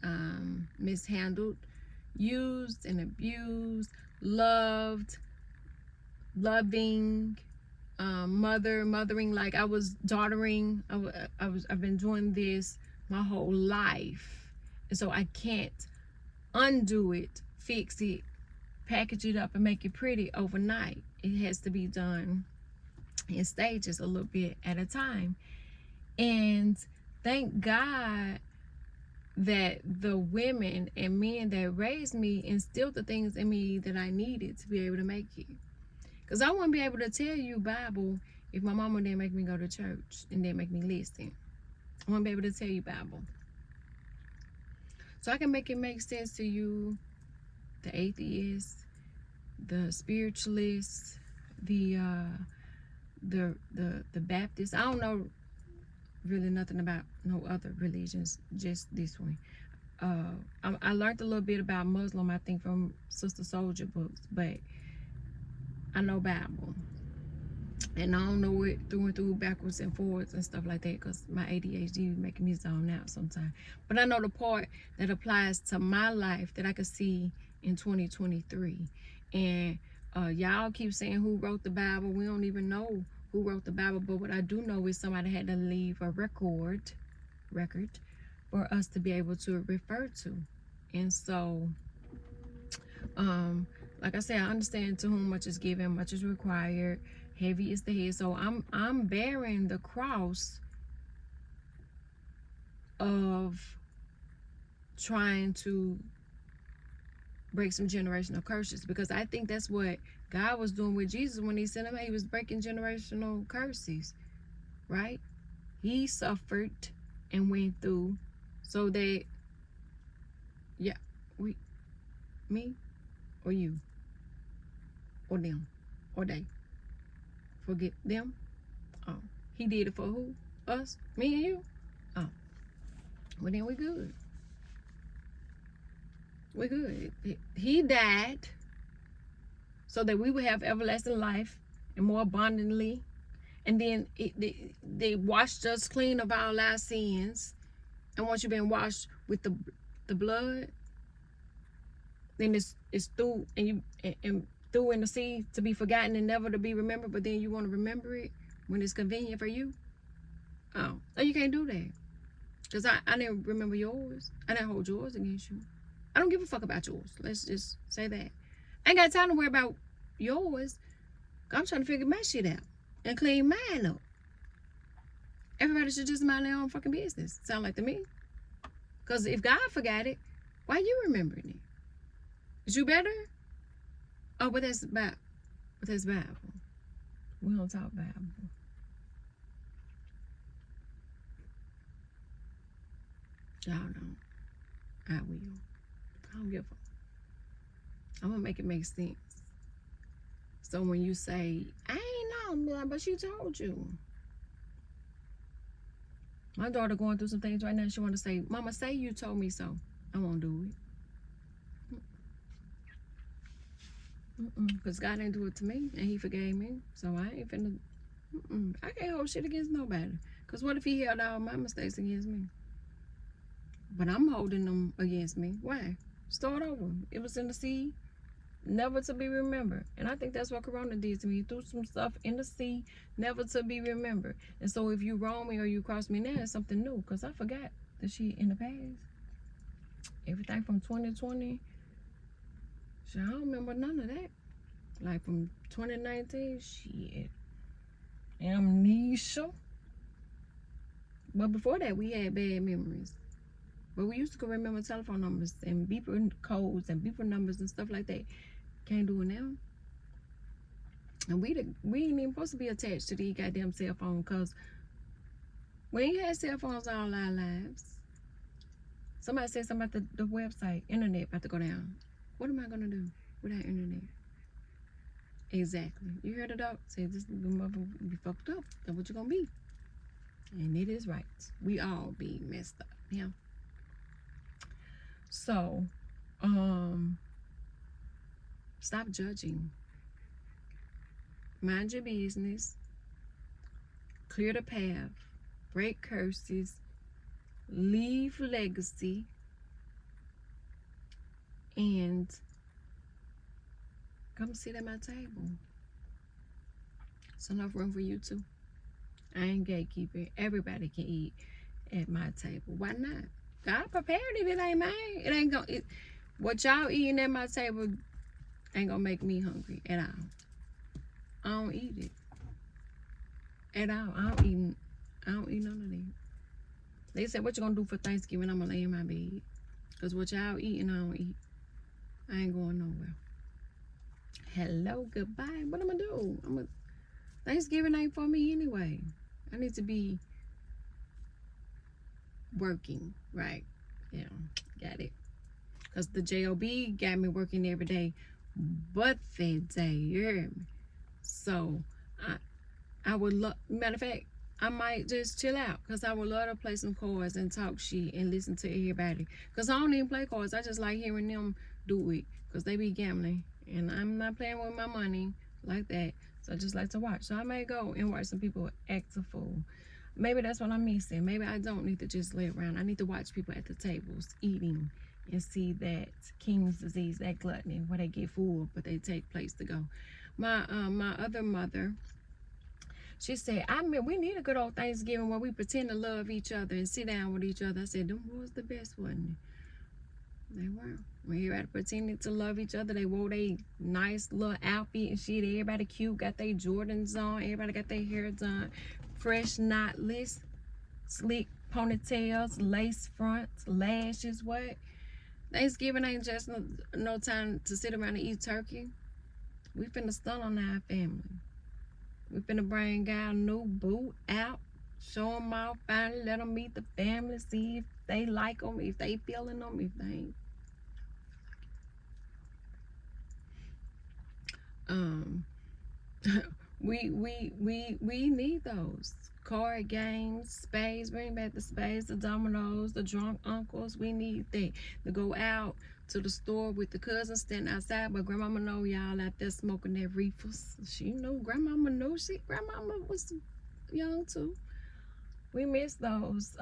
mishandled, used and abused, loved loving, mothering. Like I was daughtering. I've been doing this my whole life, and so I can't undo it, fix it, package it up, and make it pretty overnight. It has to be done in stages, a little bit at a time. And thank God that the women and men that raised me instilled the things in me that I needed to be able to make it. Because I wouldn't be able to tell you Bible if my mama didn't make me go to church and didn't make me listen. I wouldn't be able to tell you Bible. So I can make it make sense to you, the atheist, the spiritualist, the Baptist. I don't know really nothing about no other religions, just this one. I learned a little bit about Muslim, I think, from Sister Soldier books, but I know Bible. And I don't know it through and through, backwards and forwards and stuff like that, because my ADHD is making me zone out sometimes. But I know the part that applies to my life that I could see in 2023. And y'all keep saying who wrote the Bible. We don't even know who wrote the Bible, but what I do know is somebody had to leave a record for us to be able to refer to. And so, like I said, I understand to whom much is given, much is required. Heavy is the head. So I'm bearing the cross of trying to break some generational curses, because I think that's what God was doing with Jesus when he sent him. He was breaking generational curses, right? He suffered and went through so that, yeah, me or you or them or they. Forget them. Oh, he did it for who? Us? Me and you? Oh, well then we good. We're good. He died so that we would have everlasting life and more abundantly. And then they washed us clean of all our sins. And once you've been washed with the blood, then it's through and through in the sea to be forgotten and never to be remembered. But then you want to remember it when it's convenient for you. Oh, no, you can't do that. Because I didn't remember yours. I didn't hold yours against you. I don't give a fuck about yours. Let's just say that. I ain't got time to worry about yours. I'm trying to figure my shit out and clean mine up. Everybody should just mind their own fucking business. Sound like to me. Because if God forgot it, why you remembering it? Is you better? Oh, but that's Bible. But that's Bible. We don't talk Bible. Y'all don't. I will. I don't give a fuck. I'm gonna make it make sense. So when you say, I ain't know, but she told you. My daughter going through some things right now. She want to say, Mama, say you told me so. I won't do it. Because God didn't do it to me, and he forgave me. So I ain't finna, I can't hold shit against nobody. Because what if he held all my mistakes against me? But I'm holding them against me. Why? Start over. It was in the sea, never to be remembered. And I think that's what Corona did to me. He threw some stuff in the sea, never to be remembered. And so if you wrong me or you cross me now, it's something new. Because I forgot the shit in the past. Everything from 2020. So I don't remember none of that. Like from 2019, shit. Amnesia. But before that, we had bad memories. But we used to go remember telephone numbers and beeper codes and beeper numbers and stuff like that. Can't do it now. And we ain't even supposed to be attached to these goddamn cell phone, because we ain't had cell phones all our lives. Somebody said something about the website, internet about to go down. What am I gonna do without internet? Exactly. You heard it out. Say this motherfucker be fucked up. That's what you're gonna be. And it is right. We all be messed up. Yeah. So, stop judging. Mind your business. Clear the path. Break curses. Leave legacy. And come sit at my table. It's enough room for you too. I ain't gatekeeping. Everybody can eat at my table. Why not? God prepared it. It ain't mine. It ain't gonna. What y'all eating at my table ain't gonna make me hungry at all. I don't eat it at all. I don't eat none of that. They said, "What you gonna do for Thanksgiving?" I'm gonna lay in my bed. Cause what y'all eating, I don't eat. I ain't going nowhere. Hello, goodbye. What I'm gonna do? Thanksgiving ain't for me anyway. I need to be working, right? Yeah, got it. Cause the job got me working every day, but that day, you hear me? So I would love. Matter of fact, I might just chill out, cause I would love to play some cards and talk shit and listen to everybody. Cause I don't even play cards. I just like hearing them do it, cause they be gambling, and I'm not playing with my money like that. So I just like to watch. So I may go and watch some people act a fool. Maybe that's what I'm missing. Maybe I don't need to just lay around. I need to watch people at the tables eating and see that King's disease, that gluttony, where they get full, but they take place to go. My other mother, she said, we need a good old Thanksgiving where we pretend to love each other and sit down with each other. I said, them was the best, wasn't it? They were. When everybody pretended to love each other, they wore their nice little outfit and shit. Everybody cute, got their Jordans on. Everybody got their hair done. Fresh, knotless, slick ponytails, lace fronts, lashes, what? Thanksgiving ain't just no time to sit around and eat turkey. We finna stun on our family. We finna bring our new boo out, show them off, finally let them meet the family, see if they like them, if they feeling them, if they ain't. We need those card games, spades. Bring back the spades, the dominoes, the drunk uncles. We need that to go out to the store with the cousins, stand outside. But grandmama know y'all out there smoking their reefers. She knew. Grandmama knew. Grandmama was young too. We miss those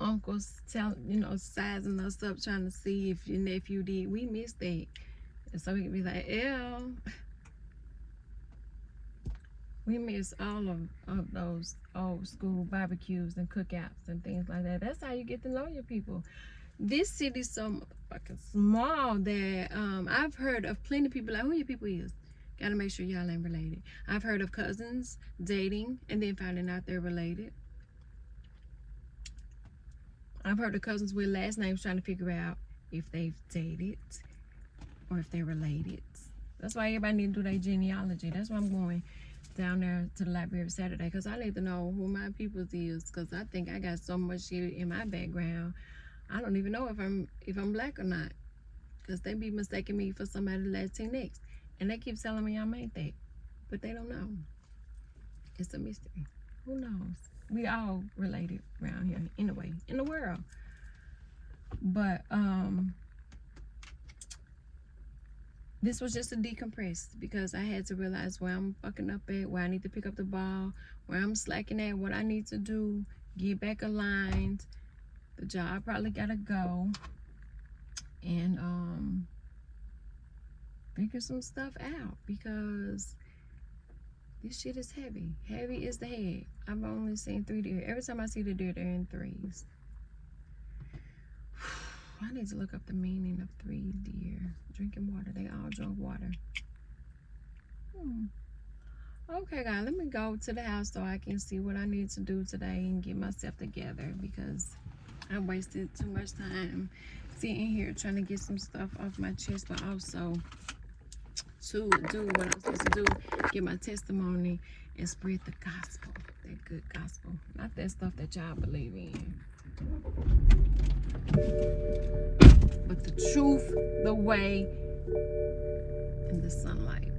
uncles sizing us up, trying to see if your nephew did. We miss that. And so we can be like, yeah. We miss all of those old school barbecues and cookouts and things like that. That's how you get to know your people. This city's so fucking small that I've heard of plenty of people like, who your people is? Gotta make sure y'all ain't related. I've heard of cousins dating and then finding out they're related. I've heard of cousins with last names trying to figure out if they've dated or if they're related. That's why everybody need to do their genealogy. That's why I'm going down there to the library Saturday, because I need to know who my peoples is, because I think I got so much shit in my background. I don't even know if I'm black or not, because they be mistaking me for somebody Latinx, and they keep telling me I'm ain't that, but they don't know. It's a mystery. Who knows? We all related around here anyway, in the world. But this was just a decompress, because I had to realize where I'm fucking up at, where I need to pick up the ball, where I'm slacking at, what I need to do, get back aligned. The job probably gotta go, and figure some stuff out, because this shit is heavy. Heavy is the head. I've only seen 3 deer. Every time I see the deer, they're in 3s. I need to look up the meaning of 3 deer. Drinking water. They all drunk water. Okay, guys. Let me go to the house so I can see what I need to do today and get myself together, because I wasted too much time sitting here trying to get some stuff off my chest, but also to do what I'm supposed to do, get my testimony and spread the gospel, that good gospel, not that stuff that y'all believe in, but the truth, the way, and the sunlight.